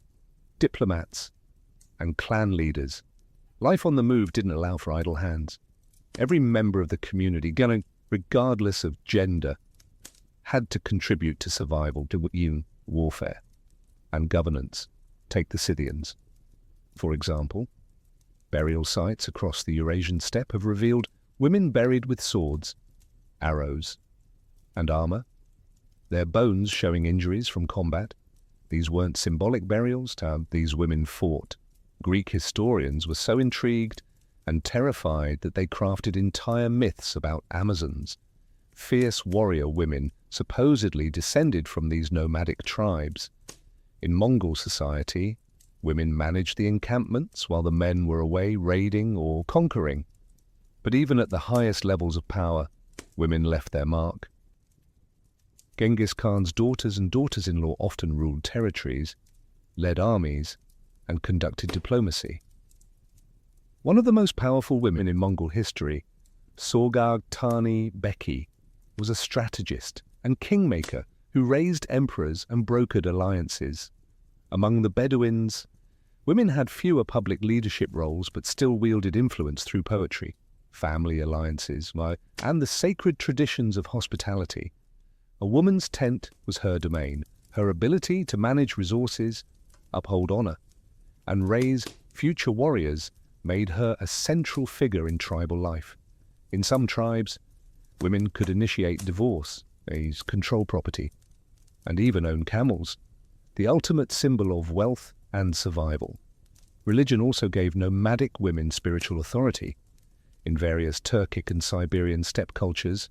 diplomats, and clan leaders. Life on the move didn't allow for idle hands. Every member of the community, regardless of gender, had to contribute to survival, to warfare and governance. Take the Scythians, for example. Burial sites across the Eurasian steppe have revealed women buried with swords, arrows, and armor, their bones showing injuries from combat. These weren't symbolic burials, these women fought. Greek historians were so intrigued and terrified that they crafted entire myths about Amazons, fierce warrior women supposedly descended from these nomadic tribes. In Mongol society, women managed the encampments while the men were away raiding or conquering. But even at the highest levels of power, women left their mark. Genghis Khan's daughters and daughters-in-law often ruled territories, led armies, and conducted diplomacy. One of the most powerful women in Mongol history, Sorghag Tani Beki, was a strategist and kingmaker who raised emperors and brokered alliances. Among the Bedouins, women had fewer public leadership roles but still wielded influence through poetry, family alliances, and the sacred traditions of hospitality. A woman's tent was her domain. Her ability to manage resources, uphold honor, and raise future warriors made her a central figure in tribal life. In some tribes, women could initiate divorce, control property, and even own camels, the ultimate symbol of wealth and survival. Religion also gave nomadic women spiritual authority. In various Turkic and Siberian steppe cultures,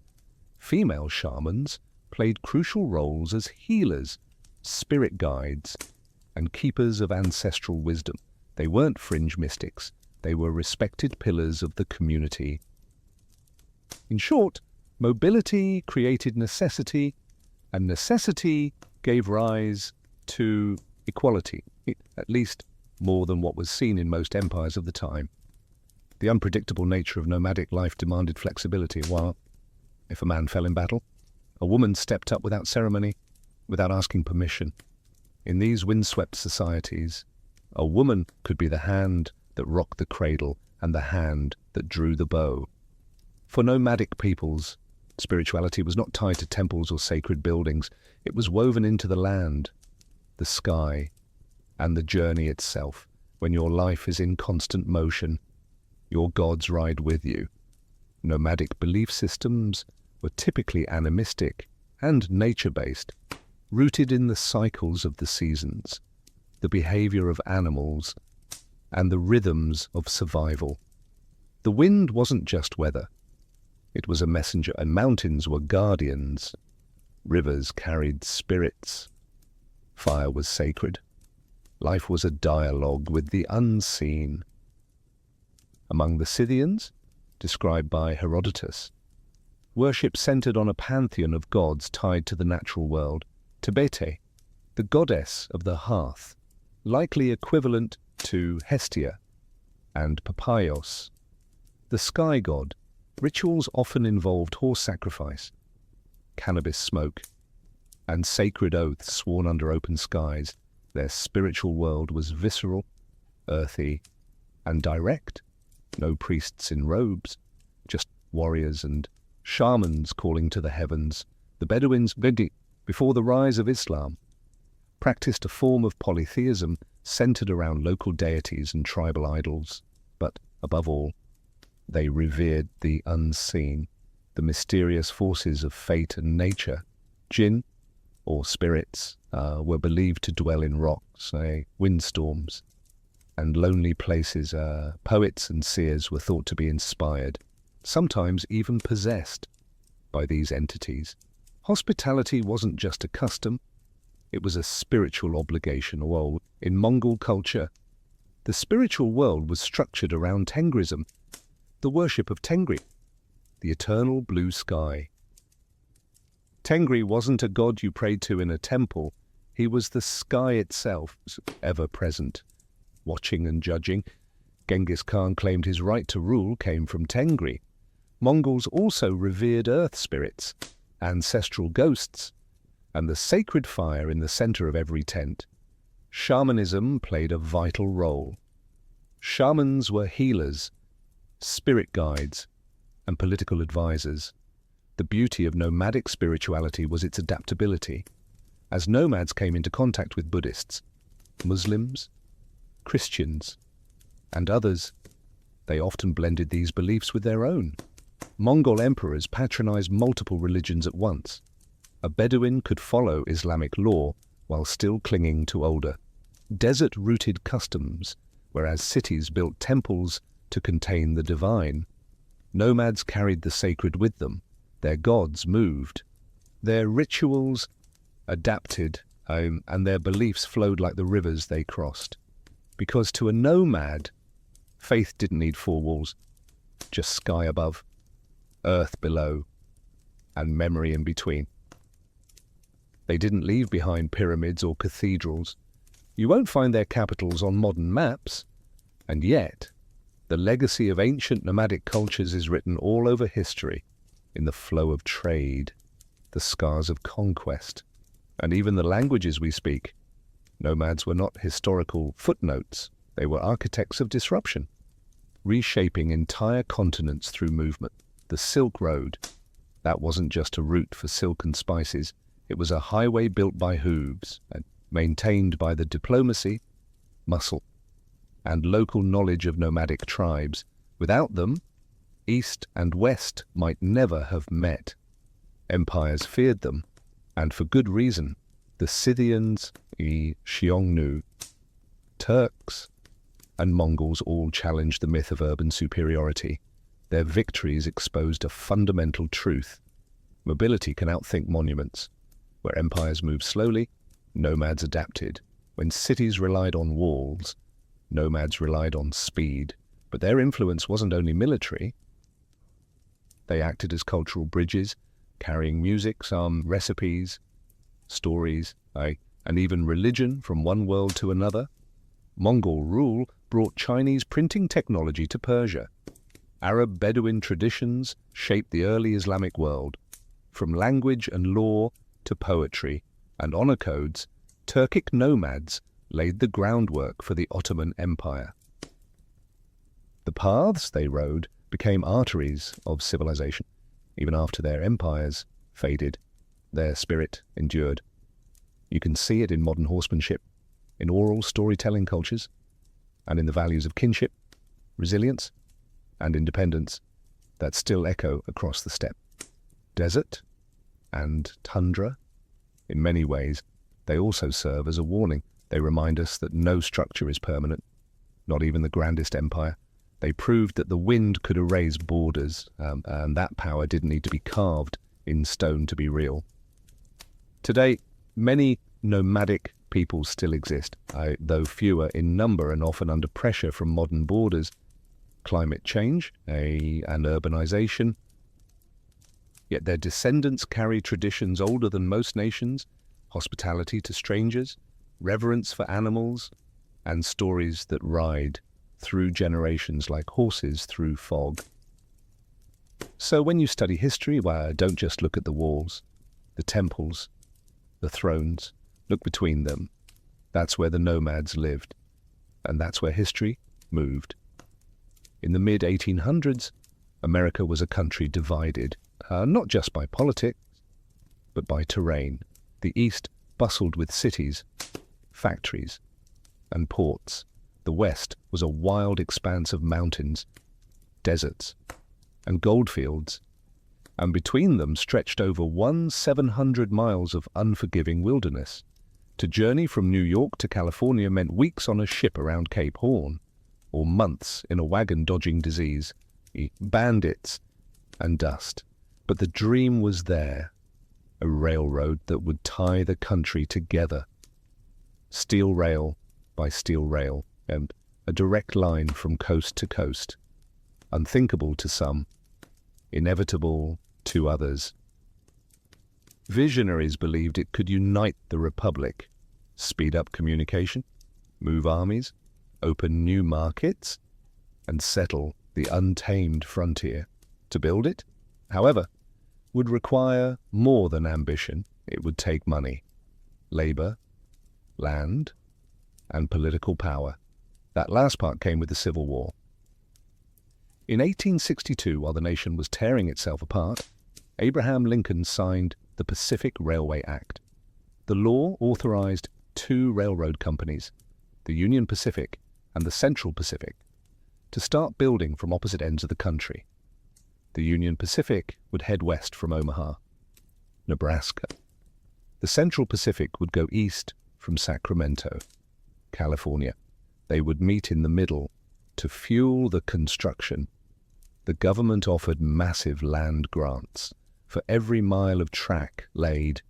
female shamans played crucial roles as healers, spirit guides, and keepers of ancestral wisdom. They weren't fringe mystics. They were respected pillars of the community. In short, mobility created necessity, and necessity gave rise to equality, at least more than what was seen in most empires of the time. The unpredictable nature of nomadic life demanded flexibility, while, if a man fell in battle, a woman stepped up without ceremony, without asking permission. In these windswept societies, a woman could be the hand that rocked the cradle and the hand that drew the bow. For nomadic peoples, spirituality was not tied to temples or sacred buildings. It was woven into the land, the sky, and the journey itself. When your life is in constant motion, your gods ride with you. Nomadic belief systems were typically animistic and nature-based, rooted in the cycles of the seasons, the behavior of animals, and the rhythms of survival. The wind wasn't just weather. It was a messenger, and mountains were guardians. Rivers carried spirits. Fire was sacred. Life was a dialogue with the unseen. Among the Scythians, described by Herodotus, worship centered on a pantheon of gods tied to the natural world. Tebete, the goddess of the hearth, likely equivalent to Hestia, and Papaios, the sky god. Rituals often involved horse sacrifice, cannabis smoke, and sacred oaths sworn under open skies. Their spiritual world was visceral, earthy, and direct. No priests in robes, just warriors and shamans calling to the heavens. The Bedouins, before the rise of Islam, practiced a form of polytheism centered around local deities and tribal idols. But above all, they revered the unseen, the mysterious forces of fate and nature. Jinn, or spirits, were believed to dwell in rocks, windstorms, and lonely places. Poets and seers were thought to be inspired, sometimes even possessed, by these entities. Hospitality wasn't just a custom, it was a spiritual obligation. Well, in Mongol culture, the spiritual world was structured around Tengrism, the worship of Tengri, the eternal blue sky. Tengri wasn't a god you prayed to in a temple. He was the sky itself, ever present, watching and judging. Genghis Khan claimed his right to rule came from Tengri, Mongols also revered earth spirits, ancestral ghosts, and the sacred fire in the center of every tent. Shamanism played a vital role. Shamans were healers, spirit guides, and political advisors. The beauty of nomadic spirituality was its adaptability. As nomads came into contact with Buddhists, Muslims, Christians, and others, they often blended these beliefs with their own. Mongol emperors patronized multiple religions at once. A Bedouin could follow Islamic law while still clinging to older, desert-rooted customs, whereas cities built temples to contain the divine. Nomads carried the sacred with them. Their gods moved. Their rituals adapted, and their beliefs flowed like the rivers they crossed. Because to a nomad, faith didn't need four walls, just sky above, earth below, and memory in between. They didn't leave behind pyramids or cathedrals. You won't find their capitals on modern maps, and yet the legacy of ancient nomadic cultures is written all over history, in the flow of trade, the scars of conquest, and even the languages we speak. Nomads were not historical footnotes, they were architects of disruption, reshaping entire continents through movement. The Silk Road, that wasn't just a route for silk and spices, it was a highway built by hooves and maintained by the diplomacy, muscle, and local knowledge of nomadic tribes. Without them, East and West might never have met. Empires feared them, and for good reason. The Scythians, the Xiongnu, Turks, and Mongols all challenged the myth of urban superiority. Their victories exposed a fundamental truth. Mobility can outthink monuments. Where empires moved slowly, nomads adapted. When cities relied on walls, nomads relied on speed. But their influence wasn't only military. They acted as cultural bridges, carrying music, some recipes, stories, and even religion from one world to another. Mongol rule brought Chinese printing technology to Persia. Arab Bedouin traditions shaped the early Islamic world. From language and law to poetry and honor codes, Turkic nomads laid the groundwork for the Ottoman Empire. The paths they rode became arteries of civilization. Even after their empires faded, their spirit endured. You can see it in modern horsemanship, in oral storytelling cultures, and in the values of kinship, resilience, and independence that still echo across the steppe. Desert and tundra, in many ways, they also serve as a warning. They remind us that no structure is permanent, not even the grandest empire. They proved that the wind could erase borders, and that power didn't need to be carved in stone to be real. Today, many nomadic peoples still exist, though fewer in number and often under pressure from modern borders, climate change, and urbanization. Yet their descendants carry traditions older than most nations, hospitality to strangers, reverence for animals, and stories that ride through generations like horses through fog. So when you study history, don't just look at the walls, the temples, the thrones. Look between them. That's where the nomads lived, and that's where history moved. In the mid-1800s, America was a country divided, not just by politics, but by terrain. The East bustled with cities, factories, and ports. The West was a wild expanse of mountains, deserts, and goldfields, and between them stretched over 700 miles of unforgiving wilderness. To journey from New York to California meant weeks on a ship around Cape Horn, or months in a wagon dodging disease, bandits, and dust. But the dream was there, a railroad that would tie the country together. Steel rail by steel rail, and a direct line from coast to coast. Unthinkable to some, inevitable to others. Visionaries believed it could unite the Republic, speed up communication, move armies, open new markets, and settle the untamed frontier. To build it, however, would require more than ambition. It would take money, labor, land, and political power. That last part came with the Civil War. In 1862, while the nation was tearing itself apart, Abraham Lincoln signed the Pacific Railway Act. The law authorized two railroad companies, the Union Pacific and the Central Pacific, to start building from opposite ends of the country. The Union Pacific would head west from Omaha, Nebraska. The Central Pacific would go east from Sacramento, California. They would meet in the middle to fuel the construction. The government offered massive land grants. For every mile of track laid,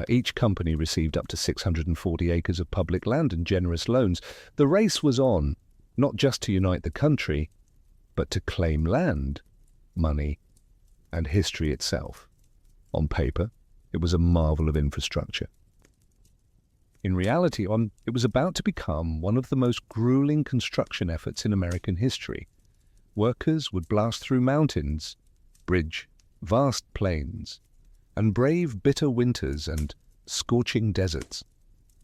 each company received up to 640 acres of public land and generous loans. The race was on, not just to unite the country, but to claim land, money, and history itself. On paper, it was a marvel of infrastructure. In reality, it was about to become one of the most grueling construction efforts in American history. Workers would blast through mountains, bridge vast plains, and brave bitter winters and scorching deserts.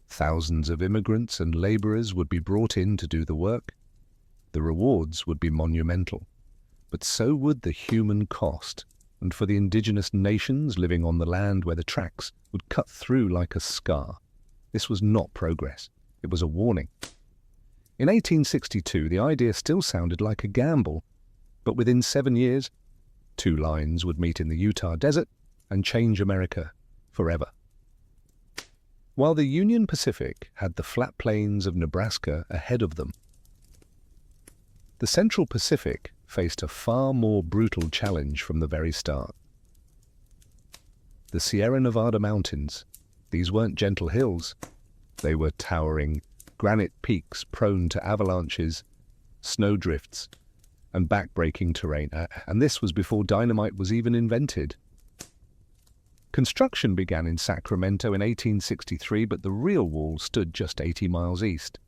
Thousands of immigrants and laborers would be brought in to do the work. The rewards would be monumental, but so would the human cost, and for the indigenous nations living on the land where the tracks would cut through like a scar. This was not progress. It was a warning. In 1862, the idea still sounded like a gamble, but within 7 years, two lines would meet in the Utah desert and change America forever. While the Union Pacific had the flat plains of Nebraska ahead of them, the Central Pacific faced a far more brutal challenge from the very start. The Sierra Nevada mountains, these weren't gentle hills. They were towering granite peaks prone to avalanches, snowdrifts, and backbreaking terrain, and this was before dynamite was even invented. Construction began in Sacramento in 1863, but the real wall stood just 80 miles east.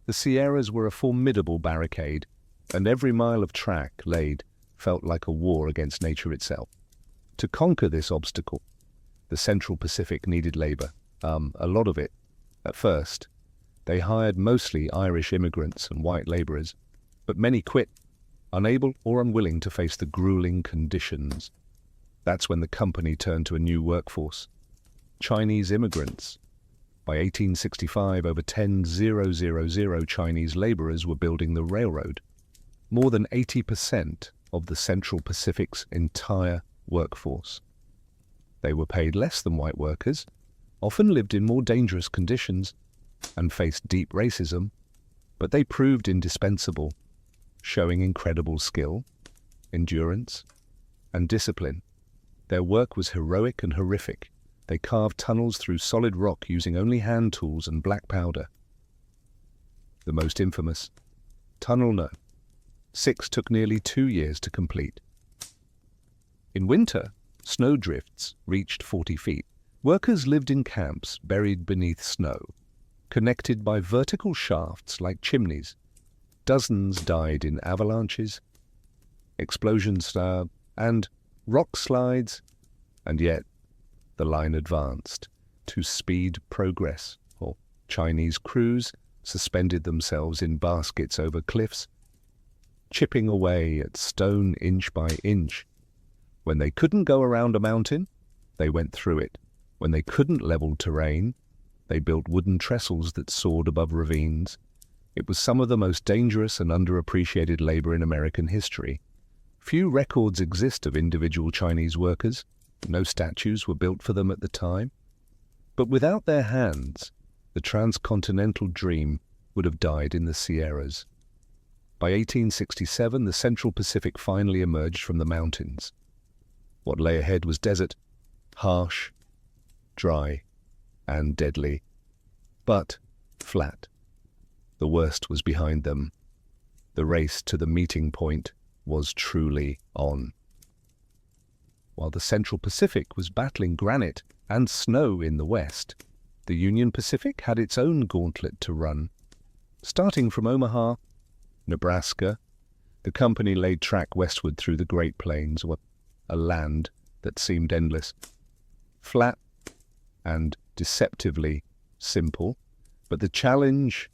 The Sierras were a formidable barricade, and every mile of track laid felt like a war against nature itself. To conquer this obstacle, the Central Pacific needed labor, a lot of it. At first, they hired mostly Irish immigrants and white laborers, but many quit, unable or unwilling to face the grueling conditions. That's when the company turned to a new workforce, Chinese immigrants. By 1865, over 10,000 Chinese laborers were building the railroad, more than 80% of the Central Pacific's entire workforce. They were paid less than white workers, often lived in more dangerous conditions, and faced deep racism, but they proved indispensable, showing incredible skill, endurance, and discipline. Their work was heroic and horrific. They carved tunnels through solid rock using only hand tools and black powder. The most infamous, Tunnel No. 6 took nearly 2 years to complete. In winter, snowdrifts reached 40 feet. Workers lived in camps buried beneath snow, connected by vertical shafts like chimneys. Dozens died in avalanches, explosions, and rock slides, and yet the line advanced to speed progress. Or Chinese crews suspended themselves in baskets over cliffs, chipping away at stone inch by inch. When they couldn't go around a mountain, they went through it. When they couldn't level terrain, they built wooden trestles that soared above ravines. It was some of the most dangerous and underappreciated labor in American history. Few records exist of individual Chinese workers. No statues were built for them at the time. But without their hands, the transcontinental dream would have died in the Sierras. By 1867, the Central Pacific finally emerged from the mountains. What lay ahead was desert, harsh, dry, and deadly, but flat. The worst was behind them. The race to the meeting point was truly on. While the Central Pacific was battling granite and snow in the west, the Union Pacific had its own gauntlet to run. Starting from Omaha, Nebraska, The company laid track westward through the Great Plains, a land that seemed endless. Flat and deceptively simple, but the challenge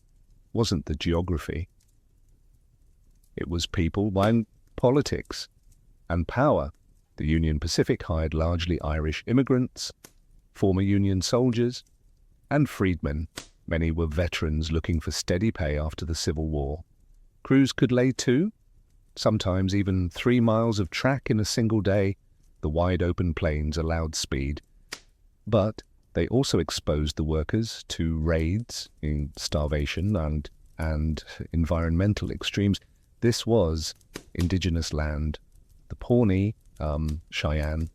wasn't the geography. It was people and politics and power. The Union Pacific hired largely Irish immigrants, former Union soldiers, and freedmen. Many were veterans looking for steady pay after the Civil War. Crews could lay 2, sometimes even 3 miles of track in a single day. The wide open plains allowed speed, but they also exposed the workers to raids, in starvation, and environmental extremes. This was indigenous land. The Pawnee, Cheyenne,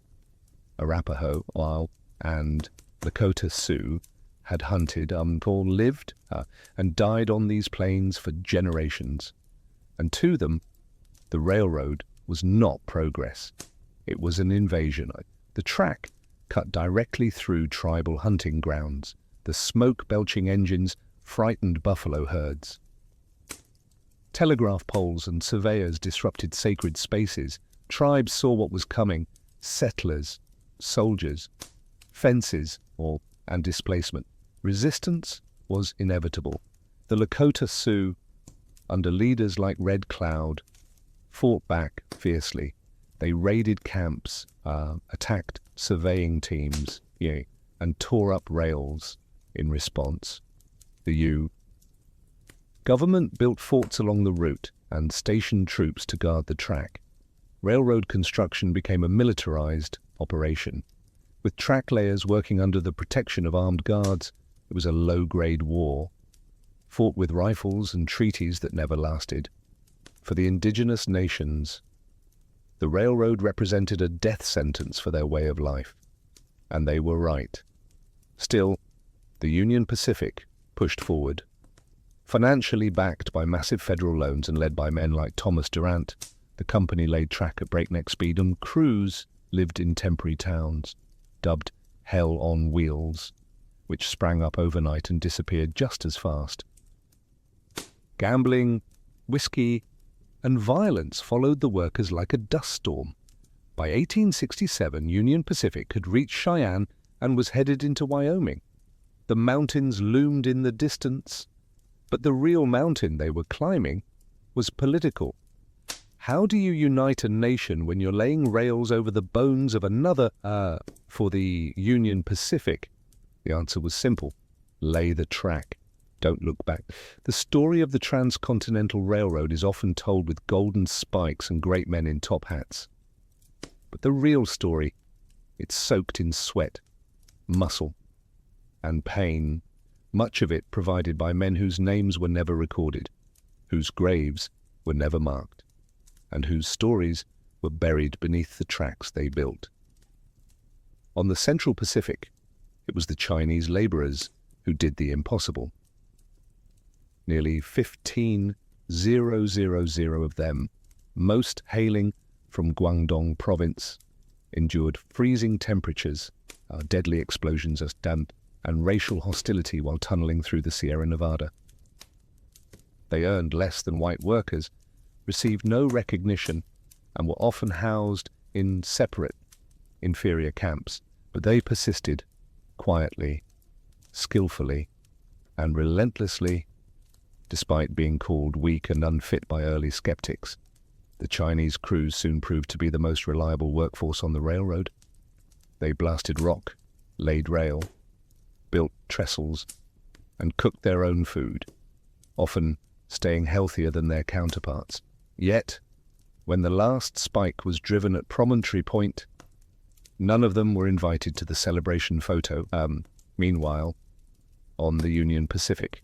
Arapaho, and Lakota Sioux had hunted, or lived, and died on these plains for generations. And to them, the railroad was not progress. It was an invasion. The track cut directly through tribal hunting grounds. The smoke-belching engines frightened buffalo herds. Telegraph poles and surveyors disrupted sacred spaces. Tribes saw what was coming: settlers, soldiers, fences, and displacement. Resistance was inevitable. The Lakota Sioux, under leaders like Red Cloud, fought back fiercely. They raided camps, attacked surveying teams, and tore up rails in response. The government built forts along the route and stationed troops to guard the track. Railroad construction became a militarized operation. With track layers working under the protection of armed guards, it was a low-grade war, fought with rifles and treaties that never lasted. For the indigenous nations, the railroad represented a death sentence for their way of life, and they were right. Still, the Union Pacific pushed forward. Financially backed by massive federal loans and led by men like Thomas Durant, the company laid track at breakneck speed, and crews lived in temporary towns, dubbed Hell on Wheels, which sprang up overnight and disappeared just as fast. Gambling, whiskey, and violence followed the workers like a dust storm. By 1867, Union Pacific had reached Cheyenne and was headed into Wyoming. The mountains loomed in the distance, but the real mountain they were climbing was political. How do you unite a nation when you're laying rails over the bones of another? For the Union Pacific, the answer was simple: lay the track. Don't look back. The story of the Transcontinental Railroad is often told with golden spikes and great men in top hats. But the real story, it's soaked in sweat, muscle, and pain, much of it provided by men whose names were never recorded, whose graves were never marked, and whose stories were buried beneath the tracks they built. On the Central Pacific, it was the Chinese laborers who did the impossible. Nearly 15,000 of them, most hailing from Guangdong province, endured freezing temperatures, deadly explosions as damp, and racial hostility while tunneling through the Sierra Nevada. They earned less than white workers, received no recognition, and were often housed in separate, inferior camps, but they persisted quietly, skillfully, and relentlessly. Despite being called weak and unfit by early skeptics, the Chinese crews soon proved to be the most reliable workforce on the railroad. They blasted rock, laid rail, built trestles, and cooked their own food, often staying healthier than their counterparts. Yet, when the last spike was driven at Promontory Point, none of them were invited to the celebration photo. Meanwhile, on the Union Pacific,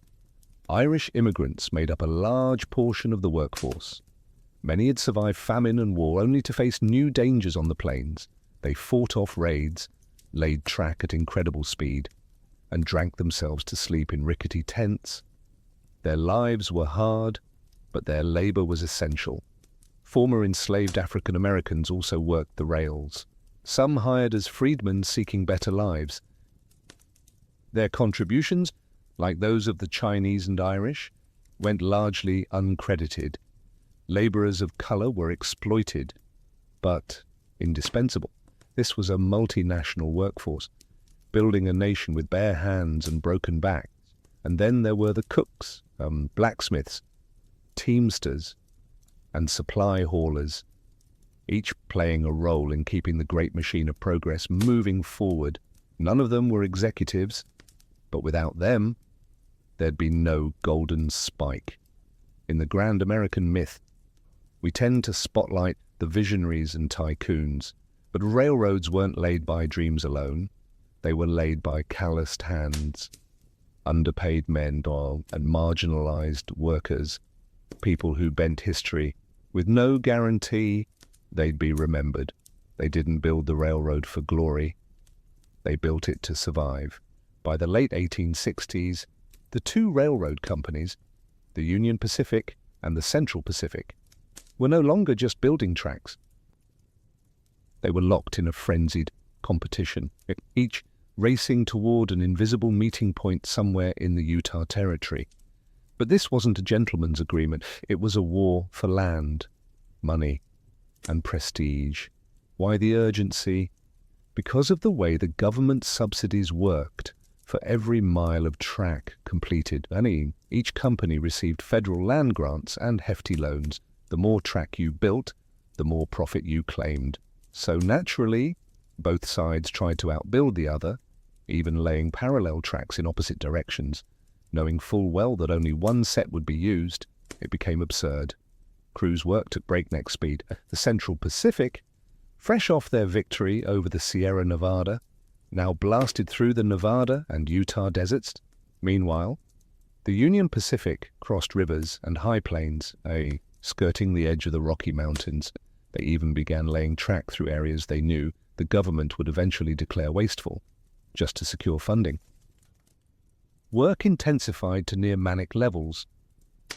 Irish immigrants made up a large portion of the workforce. Many had survived famine and war only to face new dangers on the plains. They fought off raids, laid track at incredible speed, and drank themselves to sleep in rickety tents. Their lives were hard, but their labor was essential. Former enslaved African Americans also worked the rails, some hired as freedmen seeking better lives. Their contributions, like those of the Chinese and Irish, went largely uncredited. Laborers of color were exploited, but indispensable. This was a multinational workforce, building a nation with bare hands and broken backs. And then there were the cooks, blacksmiths, teamsters, and supply haulers, each playing a role in keeping the great machine of progress moving forward. None of them were executives, but without them, there'd be no golden spike. In the grand American myth, we tend to spotlight the visionaries and tycoons, but railroads weren't laid by dreams alone. They were laid by calloused hands, underpaid men and marginalized workers, people who bent history with no guarantee they'd be remembered. They didn't build the railroad for glory. They built it to survive. By the late 1860s, the two railroad companies, the Union Pacific and the Central Pacific, were no longer just building tracks. They were locked in a frenzied competition, each racing toward an invisible meeting point somewhere in the Utah Territory. But this wasn't a gentleman's agreement. It was a war for land, money, and prestige. Why the urgency? Because of the way the government subsidies worked. For every mile of track completed, each company received federal land grants and hefty loans. The more track you built, the more profit you claimed. So naturally, both sides tried to outbuild the other, even laying parallel tracks in opposite directions. Knowing full well that only one set would be used, it became absurd. Crews worked at breakneck speed. The Central Pacific, fresh off their victory over the Sierra Nevada, now blasted through the Nevada and Utah deserts. Meanwhile, the Union Pacific crossed rivers and high plains, skirting the edge of the Rocky Mountains. They even began laying track through areas they knew the government would eventually declare wasteful, just to secure funding. Work intensified to near manic levels.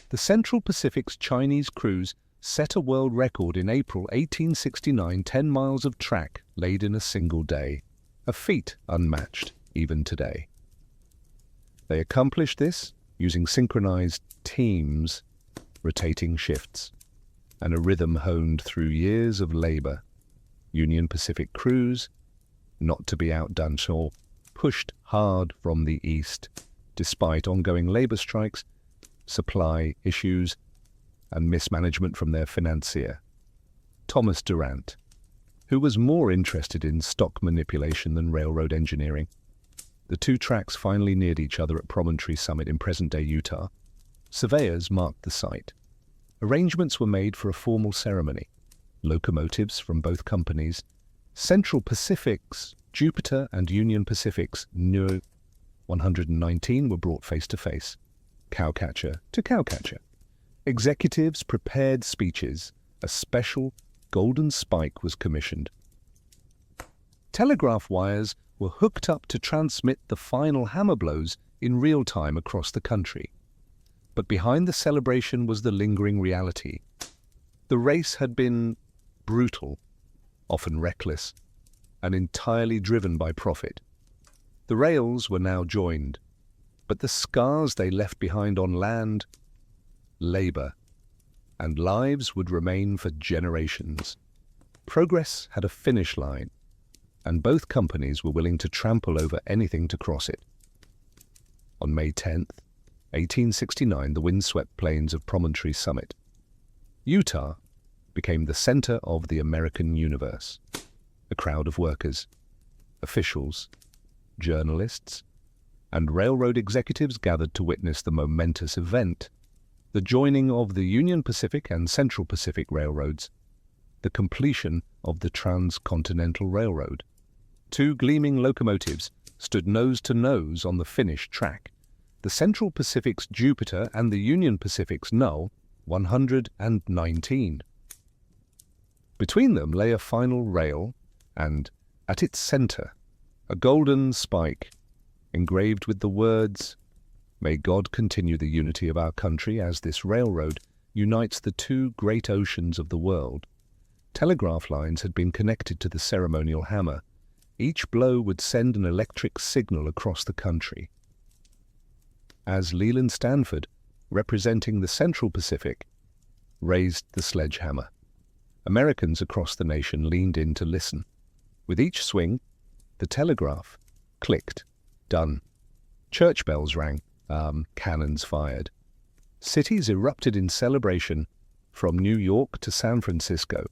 The Central Pacific's Chinese crews set a world record in April 1869, 10 miles of track laid in a single day, a feat unmatched even today. They accomplished this using synchronized teams, rotating shifts, and a rhythm honed through years of labor. Union Pacific crews, not to be outdone, pushed hard from the east, despite ongoing labor strikes, supply issues, and mismanagement from their financier, Thomas Durant, who was more interested in stock manipulation than railroad engineering. The two tracks finally neared each other at Promontory Summit in present-day Utah. Surveyors marked the site. Arrangements were made for a formal ceremony. Locomotives from both companies, Central Pacific's Jupiter and Union Pacific's No. 119 were brought face to face, cowcatcher to cowcatcher. Executives prepared speeches. A special golden spike was commissioned. Telegraph wires were hooked up to transmit the final hammer blows in real time across the country. But behind the celebration was the lingering reality. The race had been brutal, often reckless, and entirely driven by profit. The rails were now joined, but the scars they left behind on land, labor, and lives would remain for generations. Progress had a finish line, and both companies were willing to trample over anything to cross it. On May 10th, 1869, the windswept plains of Promontory Summit, Utah, became the center of the American universe. A crowd of workers, officials, journalists, and railroad executives gathered to witness the momentous event, the joining of the Union Pacific and Central Pacific railroads, the completion of the Transcontinental Railroad. Two gleaming locomotives stood nose to nose on the finished track, the Central Pacific's Jupiter and the Union Pacific's No. 119. Between them lay a final rail, and at its center, a golden spike, engraved with the words, "May God continue the unity of our country as this railroad unites the two great oceans of the world." Telegraph lines had been connected to the ceremonial hammer. Each blow would send an electric signal across the country. As Leland Stanford, representing the Central Pacific, raised the sledgehammer. Americans across the nation leaned in to listen. With each swing, the telegraph clicked. Done. Church bells rang. Cannons fired. Cities erupted in celebration from New York to San Francisco.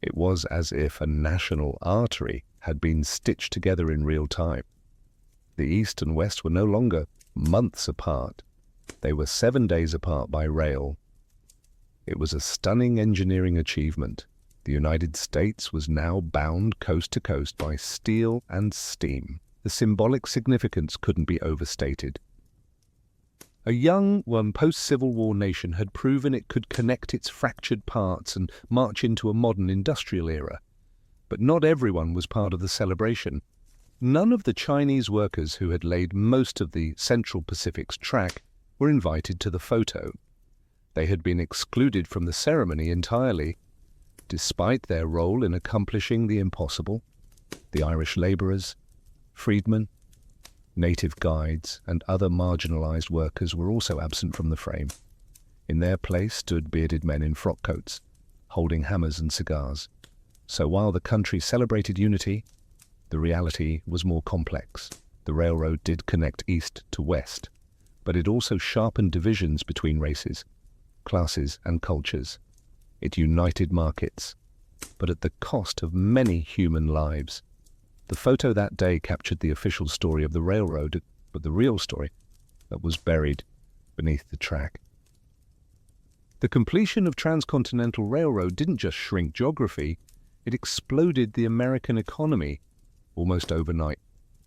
It was as if a national artery had been stitched together in real time. The East and West were no longer months apart. They were 7 days apart by rail. It was a stunning engineering achievement. The United States was now bound coast to coast by steel and steam. The symbolic significance couldn't be overstated. A young, post-Civil War nation had proven it could connect its fractured parts and march into a modern industrial era. But not everyone was part of the celebration. None of the Chinese workers who had laid most of the Central Pacific's track were invited to the photo. They had been excluded from the ceremony entirely, despite their role in accomplishing the impossible. The Irish labourers, freedmen, native guides, and other marginalised workers were also absent from the frame. In their place stood bearded men in frock coats, holding hammers and cigars. So while the country celebrated unity, the reality was more complex. The railroad did connect east to west, but it also sharpened divisions between races, classes, and cultures. It united markets, but at the cost of many human lives. The photo that day captured the official story of the railroad, but the real story that was buried beneath the track. The completion of transcontinental railroad didn't just shrink geography, it exploded the American economy almost overnight.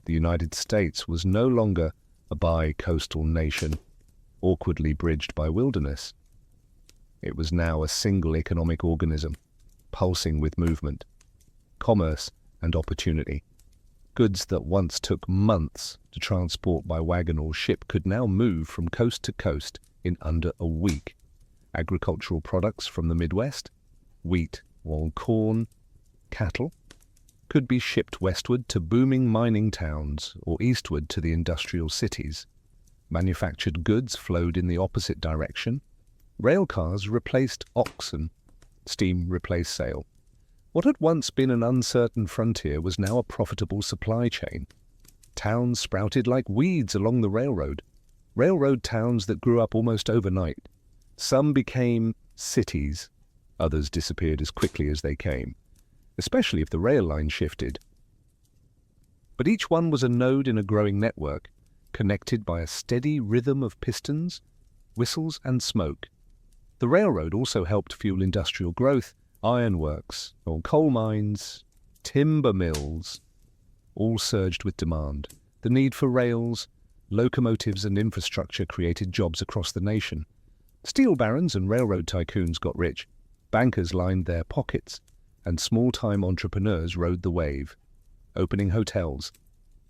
The United States was no longer a bi-coastal nation, awkwardly bridged by wilderness. It was now a single economic organism, pulsing with movement, commerce, and opportunity. Goods that once took months to transport by wagon or ship could now move from coast to coast in under a week. Agricultural products from the Midwest, wheat or corn, cattle, could be shipped westward to booming mining towns or eastward to the industrial cities. Manufactured goods flowed in the opposite direction. Rail cars replaced oxen, steam replaced sail. What had once been an uncertain frontier was now a profitable supply chain. Towns sprouted like weeds along the railroad. Railroad towns that grew up almost overnight. Some became cities, others disappeared as quickly as they came, especially if the rail line shifted. But each one was a node in a growing network, connected by a steady rhythm of pistons, whistles, and smoke. The railroad also helped fuel industrial growth. Ironworks, or coal mines, timber mills, all surged with demand. The need for rails, locomotives, and infrastructure created jobs across the nation. Steel barons and railroad tycoons got rich. Bankers lined their pockets, and small-time entrepreneurs rode the wave, opening hotels,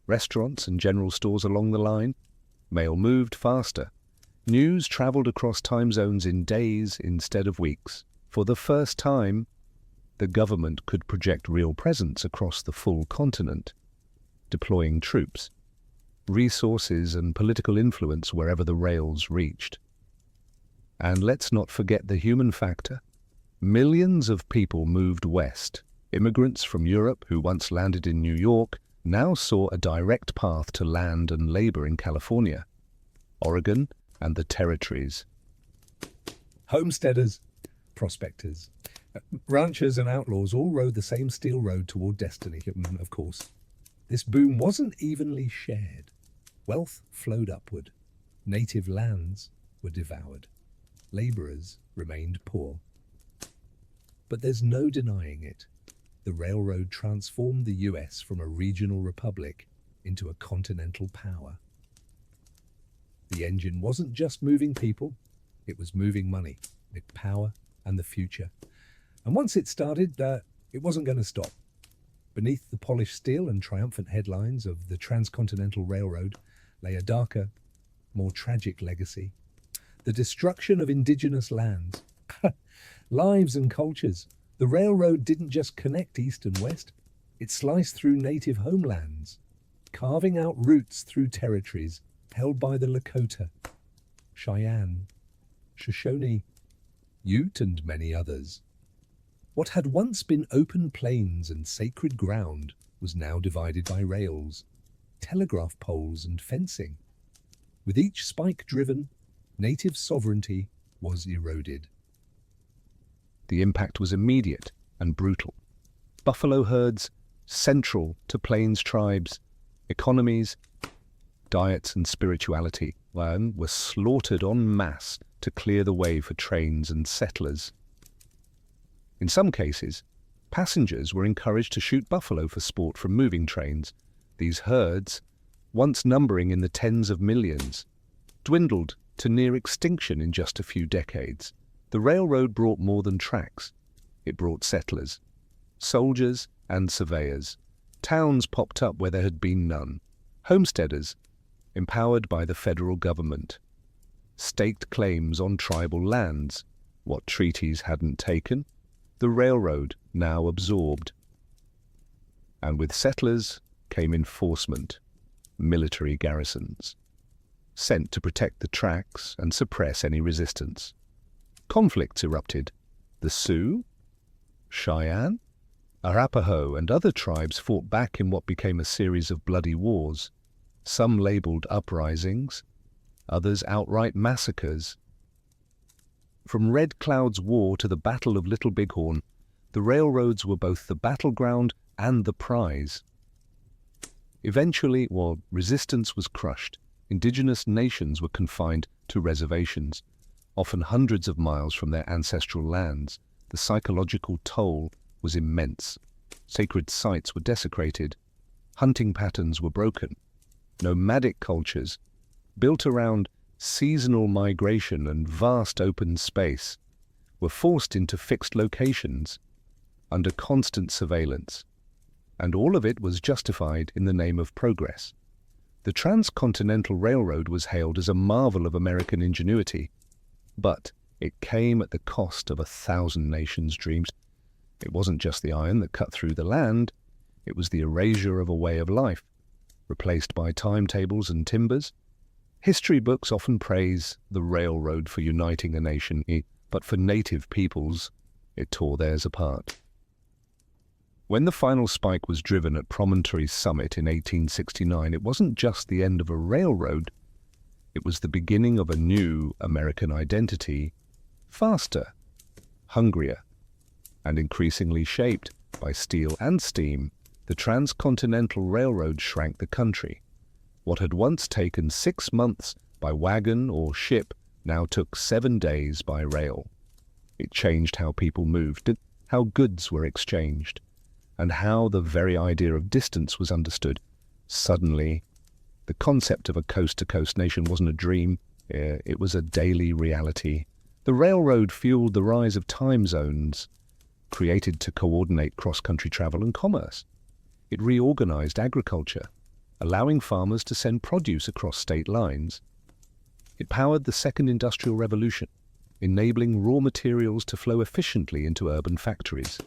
restaurants, and general stores along the line. Mail moved faster. News traveled across time zones in days instead of weeks. For the first time, the government could project real presence across the full continent, deploying troops, resources, and political influence wherever the rails reached. And let's not forget the human factor. Millions of people moved west. Immigrants from Europe who once landed in New York now saw a direct path to land and labor in California, Oregon, and the territories. Homesteaders, prospectors, ranchers and outlaws all rode the same steel road toward destiny, of course. This boom wasn't evenly shared. Wealth flowed upward. Native lands were devoured. Laborers remained poor. But there's no denying it. The railroad transformed the US from a regional republic into a continental power. The engine wasn't just moving people, it was moving money, power, and the future. And once it started, it wasn't going to stop. Beneath the polished steel and triumphant headlines of the Transcontinental Railroad lay a darker, more tragic legacy. The destruction of indigenous lands, lives and cultures. The railroad didn't just connect east and west, it sliced through native homelands, carving out routes through territories held by the Lakota, Cheyenne, Shoshone, Ute and many others. What had once been open plains and sacred ground was now divided by rails, telegraph poles and fencing. With each spike driven, native sovereignty was eroded. The impact was immediate and brutal. Buffalo herds, central to plains tribes, economies, diets and spirituality, were slaughtered en masse to clear the way for trains and settlers. In some cases, passengers were encouraged to shoot buffalo for sport from moving trains. These herds, once numbering in the tens of millions, dwindled to near extinction in just a few decades. The railroad brought more than tracks. It brought settlers, soldiers and surveyors. Towns popped up where there had been none. Homesteaders, empowered by the federal government, staked claims on tribal lands. What treaties hadn't taken, the railroad now absorbed. And with settlers came enforcement, military garrisons, sent to protect the tracks and suppress any resistance. Conflicts erupted. The Sioux, Cheyenne, Arapaho and other tribes fought back in what became a series of bloody wars, some labeled uprisings, others outright massacres. From Red Cloud's War to the Battle of Little Bighorn, the railroads were both the battleground and the prize. Eventually, while resistance was crushed, indigenous nations were confined to reservations, often hundreds of miles from their ancestral lands. The psychological toll was immense. Sacred sites were desecrated. Hunting patterns were broken. Nomadic cultures, built around seasonal migration and vast open space, were forced into fixed locations under constant surveillance. And all of it was justified in the name of progress. The Transcontinental Railroad was hailed as a marvel of American ingenuity, but it came at the cost of 1,000 nations' dreams. It wasn't just the iron that cut through the land, it was the erasure of a way of life, replaced by timetables and timbers. History books often praise the railroad for uniting a nation, but for native peoples, it tore theirs apart. When the final spike was driven at Promontory's summit in 1869, it wasn't just the end of a railroad, it was the beginning of a new American identity, faster, hungrier, and increasingly shaped by steel and steam. The Transcontinental Railroad shrank the country. What had once taken 6 months by wagon or ship now took 7 days by rail. It changed how people moved, how goods were exchanged, and how the very idea of distance was understood. Suddenly, the concept of a coast-to-coast nation wasn't a dream, it was a daily reality. The railroad fueled the rise of time zones, created to coordinate cross-country travel and commerce. It reorganized agriculture, allowing farmers to send produce across state lines. It powered the Second Industrial Revolution, enabling raw materials to flow efficiently into urban factories.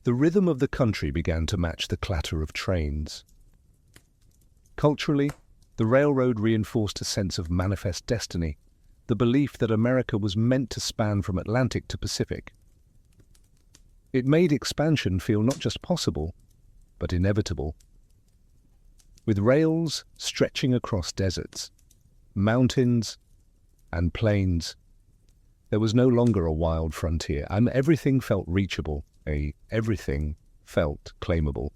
The rhythm of the country began to match the clatter of trains. Culturally, the railroad reinforced a sense of manifest destiny, the belief that America was meant to span from Atlantic to Pacific. It made expansion feel not just possible, but inevitable. With rails stretching across deserts, mountains, and plains, there was no longer a wild frontier, and everything felt reachable, everything felt claimable.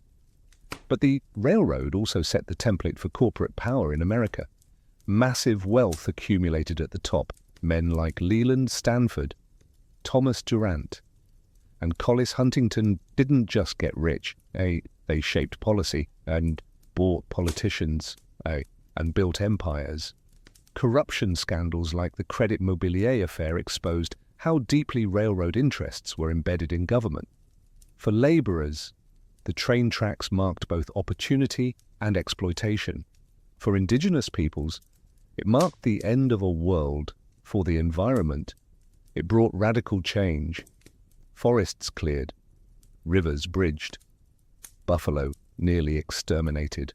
But the railroad also set the template for corporate power in America. Massive wealth accumulated at the top. Men like Leland Stanford, Thomas Durant, and Collis Huntington didn't just get rich. They shaped policy and bought politicians and built empires. Corruption scandals like the Credit Mobilier affair exposed how deeply railroad interests were embedded in government. For laborers, the train tracks marked both opportunity and exploitation. For indigenous peoples, it marked the end of a world. For the environment, it brought radical change. Forests cleared, rivers bridged, buffalo nearly exterminated.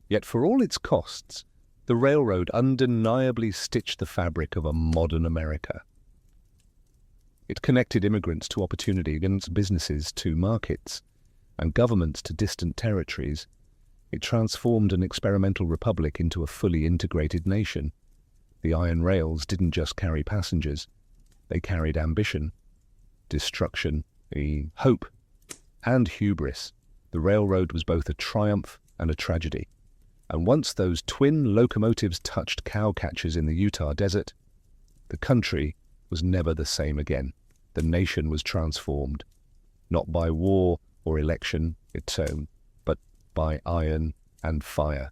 Yet for all its costs, The railroad undeniably stitched the fabric of a modern America. It connected immigrants to opportunity and businesses to markets, and governments to distant territories. It transformed an experimental republic into a fully integrated nation. The iron rails didn't just carry passengers, they carried ambition, destruction, hope, and hubris. The railroad was both a triumph and a tragedy. And once those twin locomotives touched cow catchers in the Utah desert, the country was never the same again. The nation was transformed, not by war or election its own, but by iron and fire.